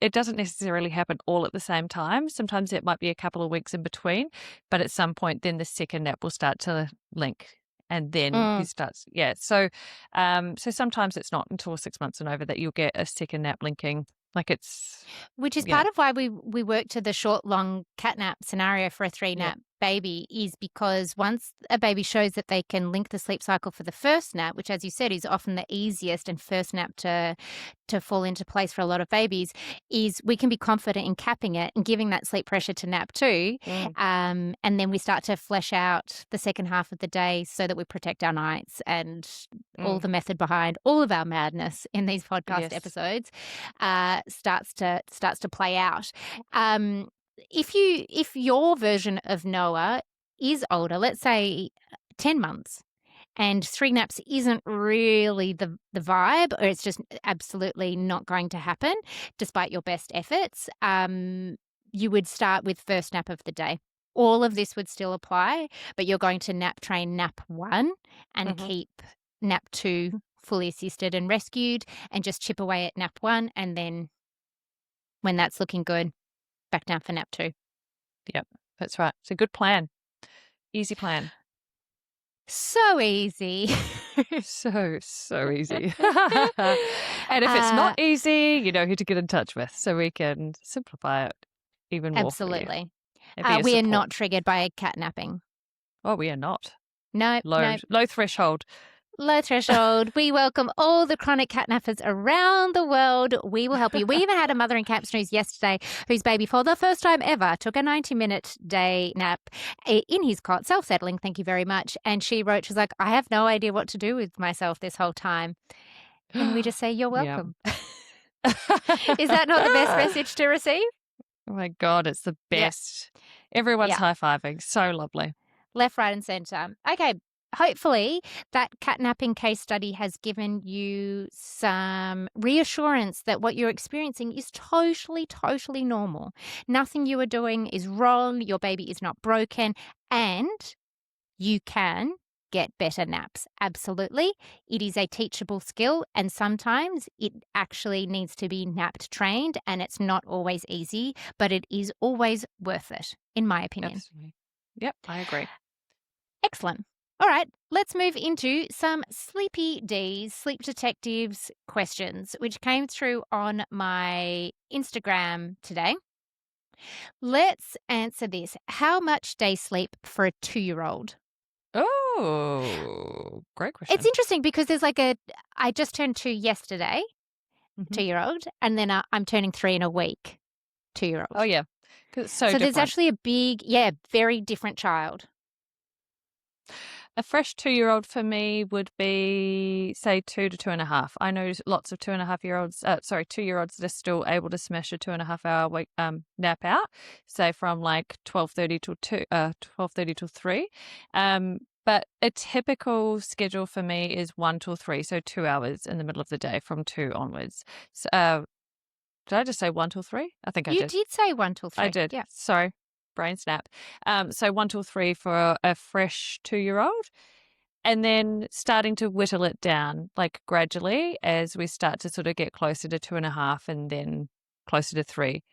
it doesn't necessarily happen all at the same time. Sometimes it might be a couple of weeks in between, but at some point then the second nap will start to link. And then you Mm. start, So, so sometimes it's not until 6 months and over that you'll get a second nap linking. Like it's, Which is yeah, part of why we work to the short, long catnap scenario for a 3 yeah, nap baby, is because once a baby shows that they can link the sleep cycle for the first nap, which, as you said, is often the easiest and first nap to fall into place for a lot of babies, is we can be confident in capping it and giving that sleep pressure to nap 2. mm, And then we start to flesh out the second half of the day so that we protect our nights, and all mm, the method behind all of our madness in these podcast yes. episodes starts to play out. If your version of Noah is older, let's say 10 months, and 3 naps isn't really the vibe, or it's just absolutely not going to happen despite your best efforts, you would start with first nap of the day. All of this would still apply, but you're going to nap train nap 1 and Hmm. keep nap 2 fully assisted and rescued, and just chip away at nap 1, and then when that's looking good, back down for nap 2. Yep, that's right. It's a good plan. Easy plan. So easy. So easy. And if it's not Uh, easy, you know who to get in touch with so we can simplify it even more for you Absolutely. and be a We are support. not triggered by catnapping. Oh, we are not. No, no. Low threshold. Low threshold. We welcome all the chronic catnappers around the world. We will help you. We even had a mother in Camps News yesterday whose baby, for the first time ever, took a 90-minute day nap in his cot, self-settling, thank you very much. And she wrote, she's like, I have no idea what to do with myself this whole time. And we just say, you're Yeah. welcome. Is that not the best message to receive? Oh my God, it's the Yeah. best. Everyone's Yeah. high-fiving. So lovely. Left, right, and centre. Okay. Hopefully, that catnapping case study has given you some reassurance that what you're experiencing is totally, totally normal. Nothing you are doing is wrong. Your baby is not broken, and you can get better naps. Absolutely. It is a teachable skill, and sometimes it actually needs to be napped trained, and it's not always easy, but it is always worth it, in my opinion. Absolutely. Yep, I agree. Excellent. All right, let's move into some Sleepy D's, Sleep Detectives questions, which came through on my Instagram today. Let's answer this. How much day sleep for a 2-year-old? Oh, great It's question. interesting because I just turned 2 yesterday, Hmm. 2-year-old, and then I'm turning 3 in a week, Oh, 2-year-old. yeah, because it's so So there's different. actually very different child. A fresh 2-year-old for me would be, say, 2 to 2.5. I know lots of 2.5-year-olds, 2-year-olds that are still able to smash a 2.5 hour nap out, say from like 12:30 till 12:30 till 3. But a typical schedule for me is 1 till 3, so 2 hours in the middle of the day from 2 onwards. So, did I just say 1 till 3? I think I You did. did say 1 till I 3. did. Yeah. Sorry. Brain snap. So 1 till 3 for a fresh 2-year-old, and then starting to whittle it down, like gradually as we start to sort of get closer to 2.5 and then closer to 3.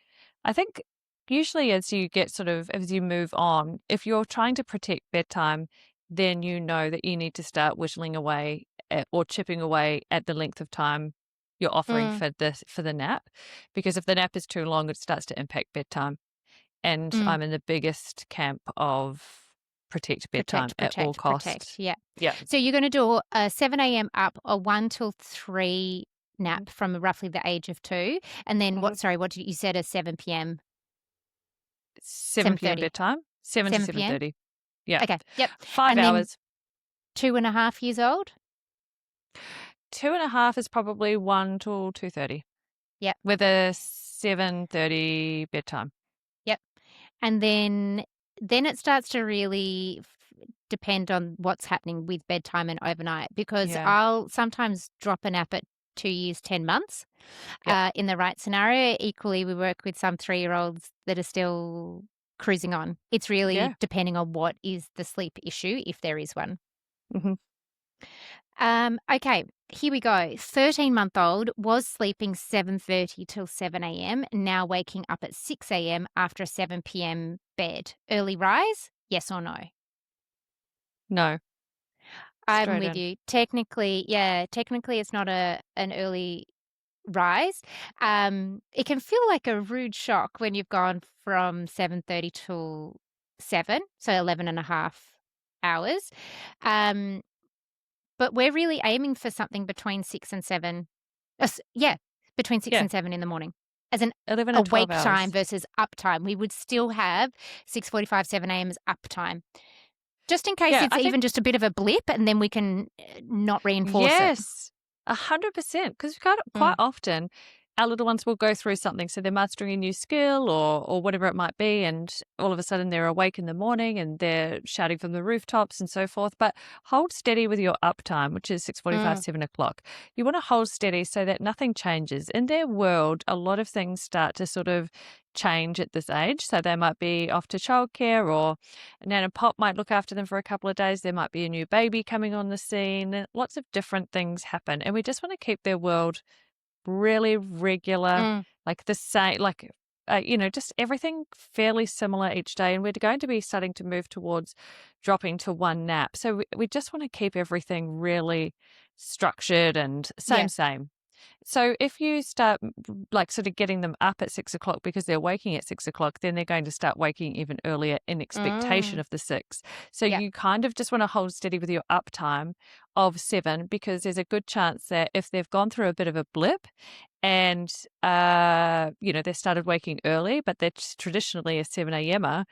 I think usually as you get as you move on, if you're trying to protect bedtime, then you know that you need to start whittling away or chipping away at the length of time you're offering Mm, for the nap, because if the nap is too long, it starts to impact bedtime. And mm. I'm in the biggest camp of protect bedtime Protect, at all protect, protect. costs. Yeah. Yeah. So you're going to do a 7 a.m. up, a 1 till 3 Mhm. nap from roughly the age of 2. And then Mhm. what did you said, a 7 p.m., 7 p.m. 7:30, bedtime, 7 to 7 p.m.? 7:30. Yeah. Okay. Yep. 5 And then hours. 2.5 years old? 2.5 is probably 1 till 2:30 Yep. with a 7:30 bedtime. Yep. And then it starts to really depend on what's happening with bedtime and overnight, because Yeah. I'll sometimes drop a nap at 2 years, 10 months Yep. in the right scenario. Equally, we work with some 3-year-olds that are still cruising on. It's really Yeah. depending on what is the sleep issue, if there is one. Mhm. Okay, here we go. 13-month-old was sleeping 7:30 till 7 a.m., now waking up at 6 a.m. after a 7 p.m. bed. Early rise? Yes or no? No, I'm straight with in. you. Technically it's not an early rise. It can feel like a rude shock when you've gone from 7:30 till 7, so 11 and a half hours. Um, but we're really aiming for something between 6 and 7. Yeah, between 6 Yeah, and 7 in the morning as an 11 and 12 awake time hours. versus uptime. We would still have 6:45, 7 a.m. as uptime, just in case Yeah, it's I think even just a bit of a blip, and then we can not reinforce it. yes, 100%. Because quite Mm, often our little ones will go through something. So they're mastering a new skill or whatever it might be, and all of a sudden they're awake in the morning and they're shouting from the rooftops and so forth. But hold steady with your uptime, which is 6:45, mm, 7 o'clock. You want to hold steady so that nothing changes. In their world, a lot of things start to sort of change at this age. So they might be off to childcare, or Nana Pop might look after them for a couple of days. There might be a new baby coming on the scene. Lots of different things happen. And we just want to keep their world really regular, mm. like the same, like, just everything fairly similar each day. And we're going to be starting to move towards dropping to one nap. So we just want to keep everything really structured and Yeah. same. So if you start like sort of getting them up at 6 o'clock because they're waking at 6 o'clock, then they're going to start waking even earlier in expectation Mm. of the six. So Yeah. you kind of just want to hold steady with your uptime of 7 because there's a good chance that if they've gone through a bit of a blip and they started waking early, but they're traditionally a 7 a.m.er,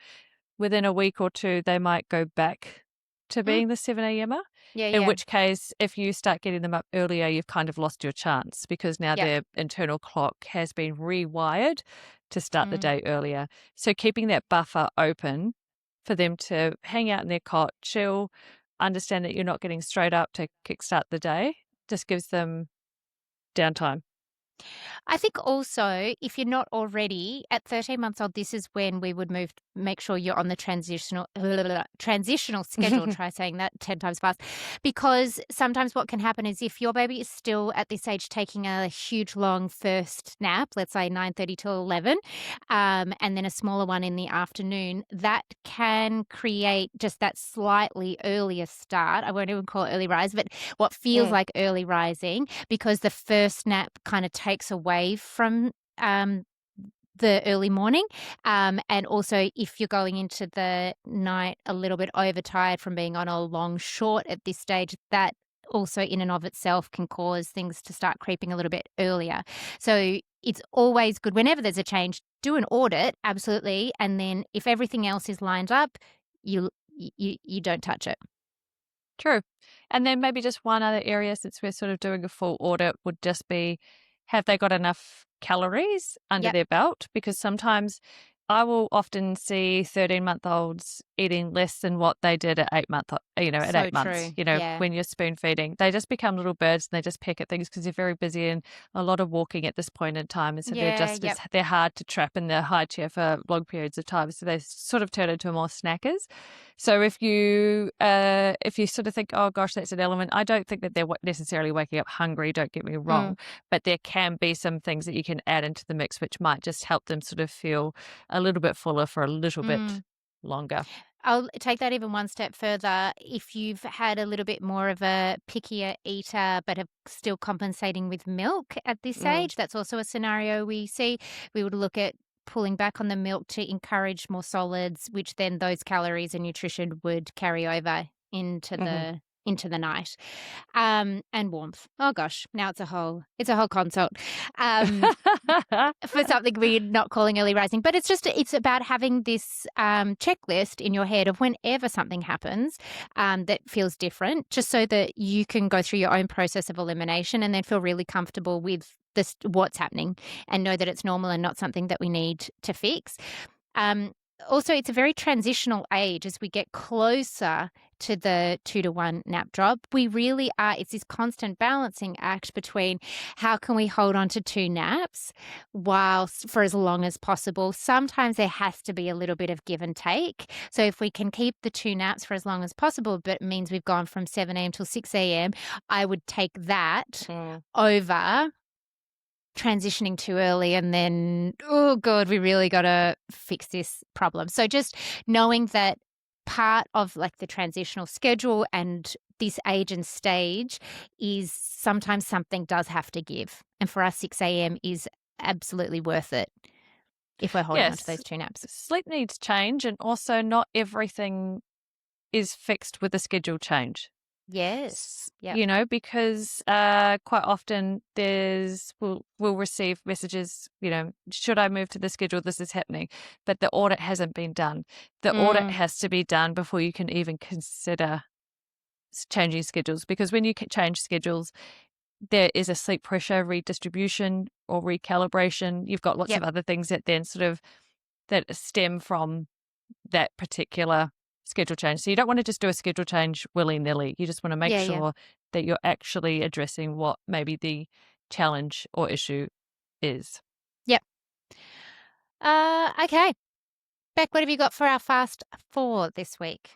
within a week or two, they might go back to Mm. being the 7 a.m.er. Yeah, In yeah. which case, if you start getting them up earlier, you've kind of lost your chance because now Yep. their internal clock has been rewired to start the Mm. day earlier. So keeping that buffer open for them to hang out in their cot, chill, understand that you're not getting straight up to kickstart the day, just gives them downtime. I think also, if you're not already at 13 months old, this is when we would make sure you're on the transitional schedule. Try saying that 10 times fast. Because sometimes what can happen is if your baby is still at this age taking a huge long first nap, let's say 9:30 till 11, and then a smaller one in the afternoon, that can create just that slightly earlier start. I won't even call it early rise, but what feels Mm, like early rising, because the first nap kind of takes away from the early morning. And also, if you're going into the night a little bit overtired from being on a long short at this stage, that also in and of itself can cause things to start creeping a little bit earlier. So it's always good whenever there's a change, do an audit, absolutely. And then if everything else is lined up, you don't touch it. true. And then maybe just one other area, since we're sort of doing a full audit, would just be have they got enough calories under Yep. their belt? Because sometimes I will often see 13-month-olds eating less than what they did at 8 So months, true. Yeah. when you're spoon feeding. They just become little birds and they just peck at things because they're very busy and a lot of walking at this point in time. And so Yeah. Yep. they're hard to trap in the high chair for long periods of time. So they sort of turn into more snackers. So if you sort of think, oh gosh, that's an element, I don't think that they're necessarily waking up hungry, don't get me Mm, wrong, but there can be some things that you can add into the mix which might just help them sort of feel a little bit fuller for a little bit mm. longer. I'll take that even one step further. If you've had a little bit more of a pickier eater, but are still compensating with milk at this Mm, age, that's also a scenario we see. We would look at pulling back on the milk to encourage more solids, which then those calories and nutrition would carry over mhm. into the night. And warmth. Oh gosh, now it's a whole consult. Um, for something we're not calling early rising, but it's about having this checklist in your head of whenever something happens that feels different, just so that you can go through your own process of elimination and then feel really comfortable with this what's happening and know that it's normal and not something that we need to fix. Um, Also, it's a very transitional age as we get closer to the 2-to-1 nap drop. We really are. It's this constant balancing act between how can we hold on to 2 naps whilst for as long as possible. Sometimes there has to be a little bit of give and take. So if we can keep the 2 naps for as long as possible, but it means we've gone from 7 a.m. till 6 a.m., I would take that over transitioning too early and then, oh God, we really got to fix this problem. So just knowing that part of like the transitional schedule and this age and stage is sometimes something does have to give. And for us, 6 a.m. is absolutely worth it if we're holding on to those 2 naps. Sleep needs change, and also not everything is fixed with a schedule change. Yes. Yep. You know, because quite often we'll receive messages, you know, should I move to the schedule? This is happening. But the audit hasn't been done. The audit has to be done before you can even consider changing schedules, because when you change schedules, there is a sleep pressure redistribution or recalibration. You've got lots of other things that then sort of that stem from that particular schedule change. So you don't want to just do a schedule change willy-nilly. You just want to make sure that you're actually addressing what maybe the challenge or issue is. Yep. Okay. Beck, what have you got for our fast 4 this week?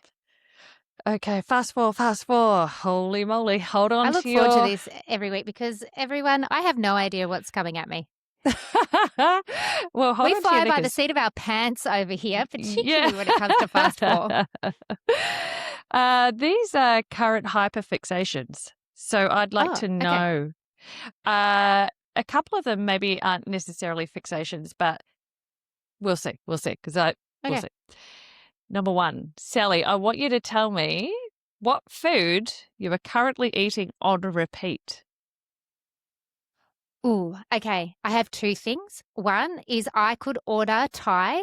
Okay, fast four. Holy moly. Hold on. I look forward to this every week because everyone, I have no idea what's coming at me. Well, hold we on fly to by the seat of our pants over here, particularly when it comes to fast 4. These are current hyperfixations. So I'd like to know. A couple of them maybe aren't necessarily fixations, but we'll see. We'll see. We'll see. Number 1, Sally, I want you to tell me what food you are currently eating on repeat. Ooh, okay. I have 2 things. One is I could order Thai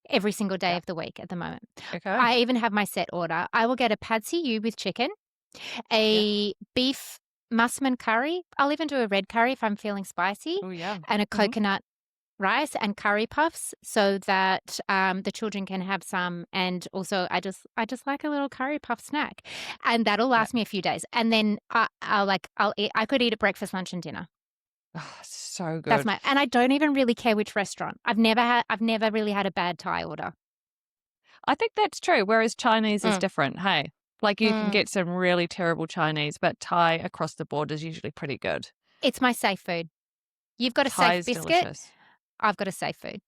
every single day of the week at the moment. Okay. I even have my set order. I will get a pad see ew with chicken, a beef musman curry. I'll even do a red curry if I'm feeling spicy. Oh, yeah. And a coconut rice and curry puffs so that the children can have some. And also I just like a little curry puff snack, and that'll last me a few days. And then I could eat at breakfast, lunch and dinner. Oh, so good. That's and I don't even really care which restaurant. I've never really had a bad Thai order. I think that's true. Whereas Chinese is different. Hey, like you can get some really terrible Chinese, but Thai across the board is usually pretty good. It's my safe food. You've got a Thai safe biscuit. Delicious. I've got a safe food,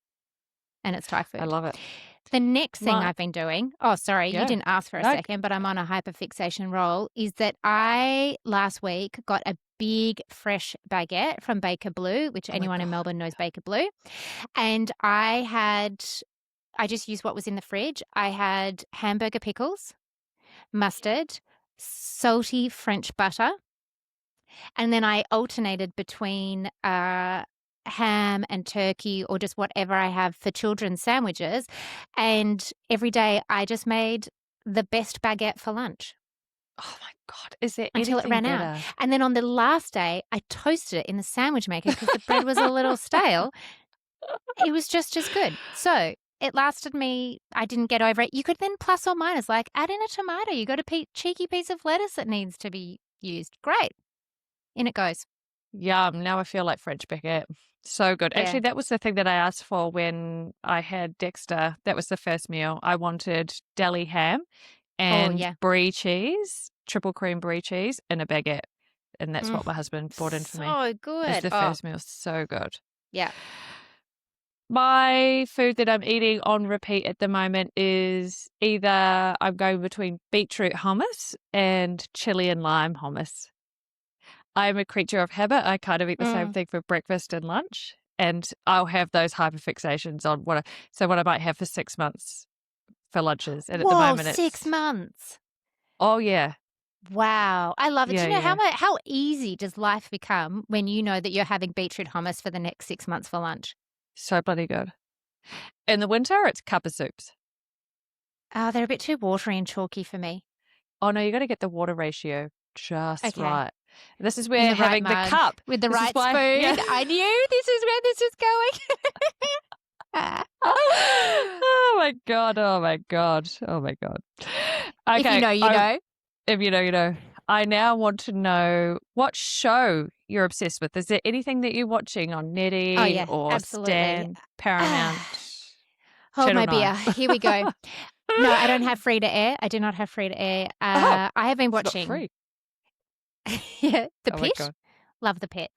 and it's Thai food. I love it. The next thing I've been doing, you didn't ask for a second, but I'm on a hyperfixation roll, is that I last week got a big fresh baguette from Baker Blue, which anyone in Melbourne knows Baker Blue. And I just used what was in the fridge. I had hamburger pickles, mustard, salty French butter, and then I alternated between ham and turkey or just whatever I have for children's sandwiches. And every day I just made the best baguette for lunch. Oh my God. Is there until it ran out. And then on the last day, I toasted it in the sandwich maker because the bread was a little stale. It was just as good. So it lasted me. I didn't get over it. You could then plus or minus, like add in a tomato. You got a cheeky piece of lettuce that needs to be used. Great. In it goes. Yum. Now I feel like French baguette. So good. Yeah. Actually, that was the thing that I asked for when I had Dexter. That was the first meal. I wanted deli ham and brie cheese, triple cream brie cheese, and a baguette. And that's what my husband brought in for me. So good. It's the first meal. So good. Yeah. My food that I'm eating on repeat at the moment is either I'm going between beetroot hummus and chili and lime hummus. I'm a creature of habit. I kind of eat the same thing for breakfast and lunch, and I'll have those hyperfixations on what I might have for 6 months for lunches. And at the moment, 6 months. Oh yeah. Wow. I love it. Do you know how easy does life become when you know that you're having beetroot hummus for the next 6 months for lunch? So bloody good. In the winter, it's cup of soups. Oh, they're a bit too watery and chalky for me. Oh no, you got to get the water ratio just right. This is where having the cup with the right spoon. Yeah. I knew this is where this is going. Oh my God. Okay. If you know, you know. If you know, you know. I now want to know what show you're obsessed with. Is there anything that you're watching on Netty Oh, yeah, or absolutely. Stan, Paramount, Hold Channel my 9? beer. Here we go. No, I don't have free to air. I do not have free to air. I have been It's not watching. free. Yeah, The Oh my Pit. God. Love The Pit.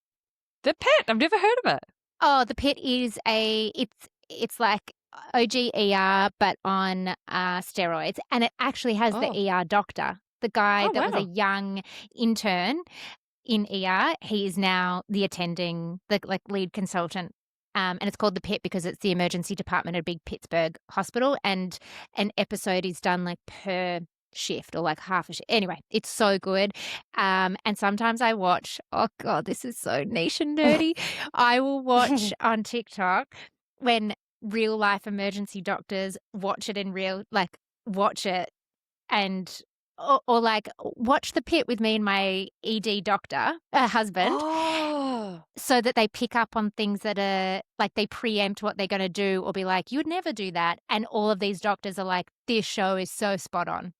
The Pit. I've never heard of it. Oh, The Pit is it's like OG ER but on steroids, and it actually has the ER doctor, the guy that was a wow. young intern in ER. He is now the attending, the like lead consultant. And it's called The Pit because it's the emergency department at a big Pittsburgh hospital, and an episode is done like per shift or like half a shift. Anyway, it's so good. And sometimes I watch, oh God, this is so niche and nerdy. I will watch on TikTok when real life emergency doctors watch it in real, like watch it and or like watch The Pit with me and my ED doctor, husband, Oh. so that they pick up on things that are like they preempt what they're going to do or be like, you'd never do that. And all of these doctors are like, this show is so spot on.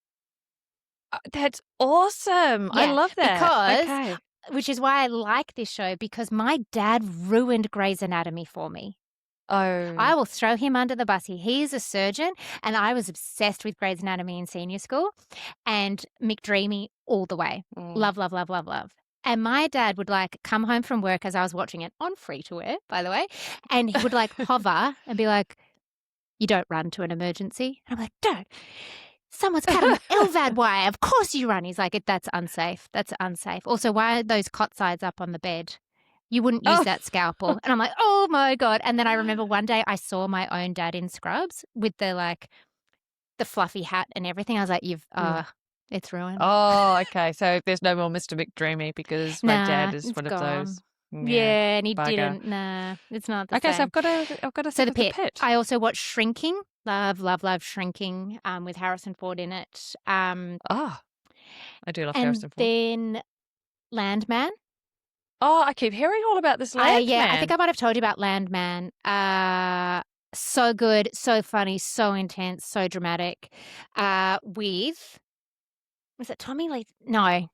That's awesome. I Yeah, love that. because, Okay. which is why I like this show, because my dad ruined Grey's Anatomy for me. I Oh. will throw him under the bus. He is a surgeon, and I was obsessed with Grey's Anatomy in senior school, and McDreamy all the way. Love, love, love, love, love. And my dad would like come home from work as I was watching it on free to air, by the way, and he would like hover and be like, "You don't run to an emergency." And I'm like, "Don't. Someone's cutting LVAD wire. Of course you run." He's like, "That's unsafe. That's unsafe. Also, why are those cot sides up on the bed? You wouldn't use that scalpel." And I'm like, oh my God. And then I remember one day I saw my own dad in scrubs with the fluffy hat and everything. I was like, it's ruined. Oh, okay. So there's no more Mr. McDreamy because my dad is it's one of gone. those. Yeah, and he bugger. didn't. Nah, it's not the Okay, same. so I've got to So think The of Pit. I also watched Shrinking. Love, love, love Shrinking with Harrison Ford in it. I do love And Harrison Ford. then Landman. Oh, I keep hearing all about this Landman. Yeah, I think I might have told you about Landman. So good, so funny, so intense, so dramatic. With, was it Tommy Lee? No,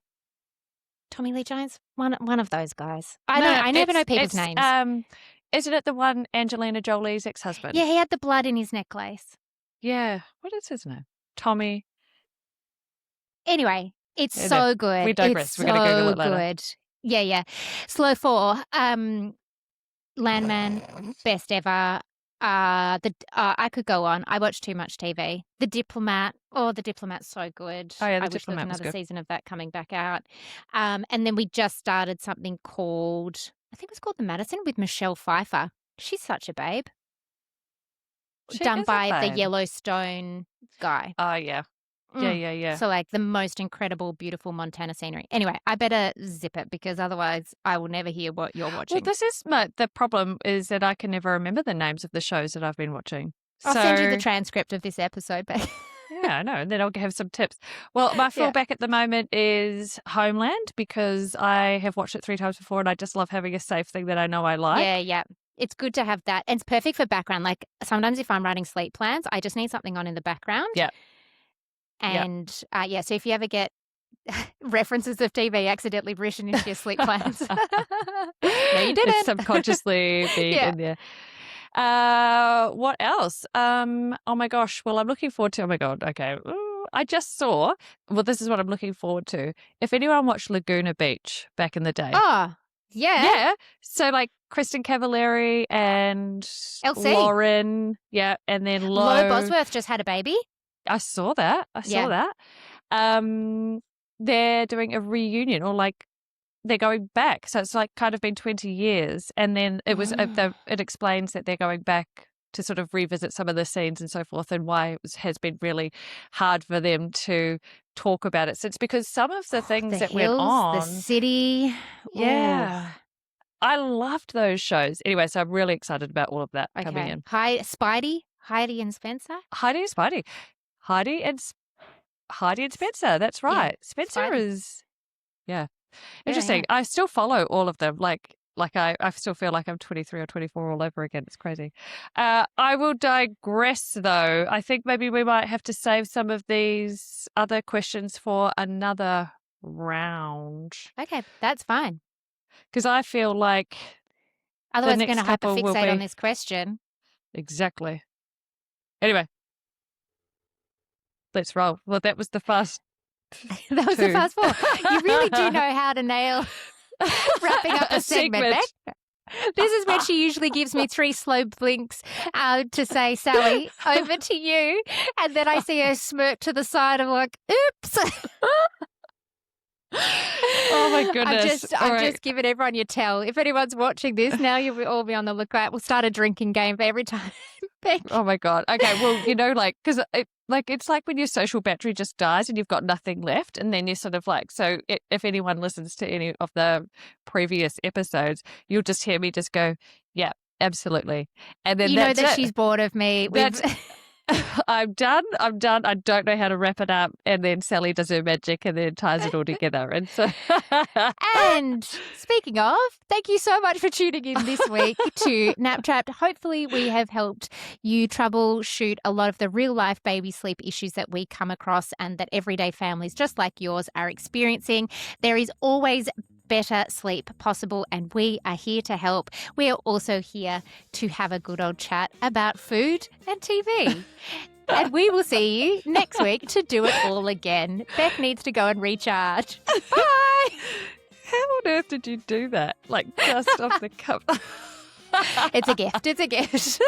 Tommy Lee Jones. One of those guys. I never know people's names. Isn't it the one Angelina Jolie's ex-husband? Yeah, he had the blood in his necklace. Yeah. What is his name? Tommy. Anyway, it's so good. We digress. It's We're going to Google it so later. good. Yeah. Slow 4. Landman, best ever. I could go on. I watch too much TV. The Diplomat. Oh, The Diplomat's so good. Oh yeah, I wish there was another season of that coming back out. And then we just started something called, I think it was called The Madison with Michelle Pfeiffer. She's such a babe. Done by the Yellowstone guy. Oh yeah. Yeah. So like the most incredible, beautiful Montana scenery. Anyway, I better zip it because otherwise I will never hear what you're watching. Well, this is the problem is that I can never remember the names of the shows that I've been watching. I'll send you the transcript of this episode, but yeah, I know. And then I'll have some tips. Well, my fallback at the moment is Homeland because I have watched it 3 times before and I just love having a safe thing that I know I like. Yeah. It's good to have that. And it's perfect for background. Like sometimes if I'm writing sleep plans, I just need something on in the background. Yeah. And so if you ever get references of TV accidentally written into your sleep plans, no, you didn't. It's subconsciously being in there. What else? Oh my gosh. Well, I'm looking forward to. Oh my god. Okay. Ooh, I just saw. Well, this is what I'm looking forward to. If anyone watched Laguna Beach back in the day. Oh, yeah. So like Kristen Cavallari and LC. Lauren. Yeah, and then Lo Bosworth just had a baby. I saw that. They're doing a reunion or like they're going back. So it's like kind of been 20 years. And then it was it explains that they're going back to sort of revisit some of the scenes and so forth and why it has been really hard for them to talk about it since because some of the things that went on. The city. Yeah. Ooh. I loved those shows. Anyway, so I'm really excited about all of that coming in. Hi, Heidi and Spencer. Heidi and Spencer. That's right. Yeah, Spencer is, interesting. I still follow all of them. Like like I still feel like I'm 23 or 24 all over again. It's crazy. I will digress though. I think maybe we might have to save some of these other questions for another round. Okay, that's fine. Because I feel like Otherwise, we're next going to couple will hyperfixate on be this question. exactly. Anyway, let's roll. Well, that was the fast. That was the fast four. You really do know how to nail wrapping up a segment, Beck. This is when she usually gives me 3 slow blinks to say, Sally, over to you. And then I see her smirk to the side. I'm like, oops. Oh my goodness. I'm just giving everyone your tell. If anyone's watching this now, you'll all be on the lookout. We'll start a drinking game for every time. Oh my God. Okay. Well, like, because it's like when your social battery just dies and you've got nothing left. And then you're sort of like, so if anyone listens to any of the previous episodes, you'll just hear me just go, yeah, absolutely. And then you know that it. she's bored of me. I'm done. I don't know how to wrap it up. And then Sally does her magic and then ties it all together. And so. And speaking of, thank you so much for tuning in this week to Nap Trapped. Hopefully we have helped you troubleshoot a lot of the real life baby sleep issues that we come across and that everyday families just like yours are experiencing. There is always better sleep possible, and we are here to help. We are also here to have a good old chat about food and TV. And we will see you next week to do it all again. Beck needs to go and recharge. Bye! How on earth did you do that? Like, just off the cup. It's a gift. It's a gift.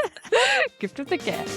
Gift of the gap.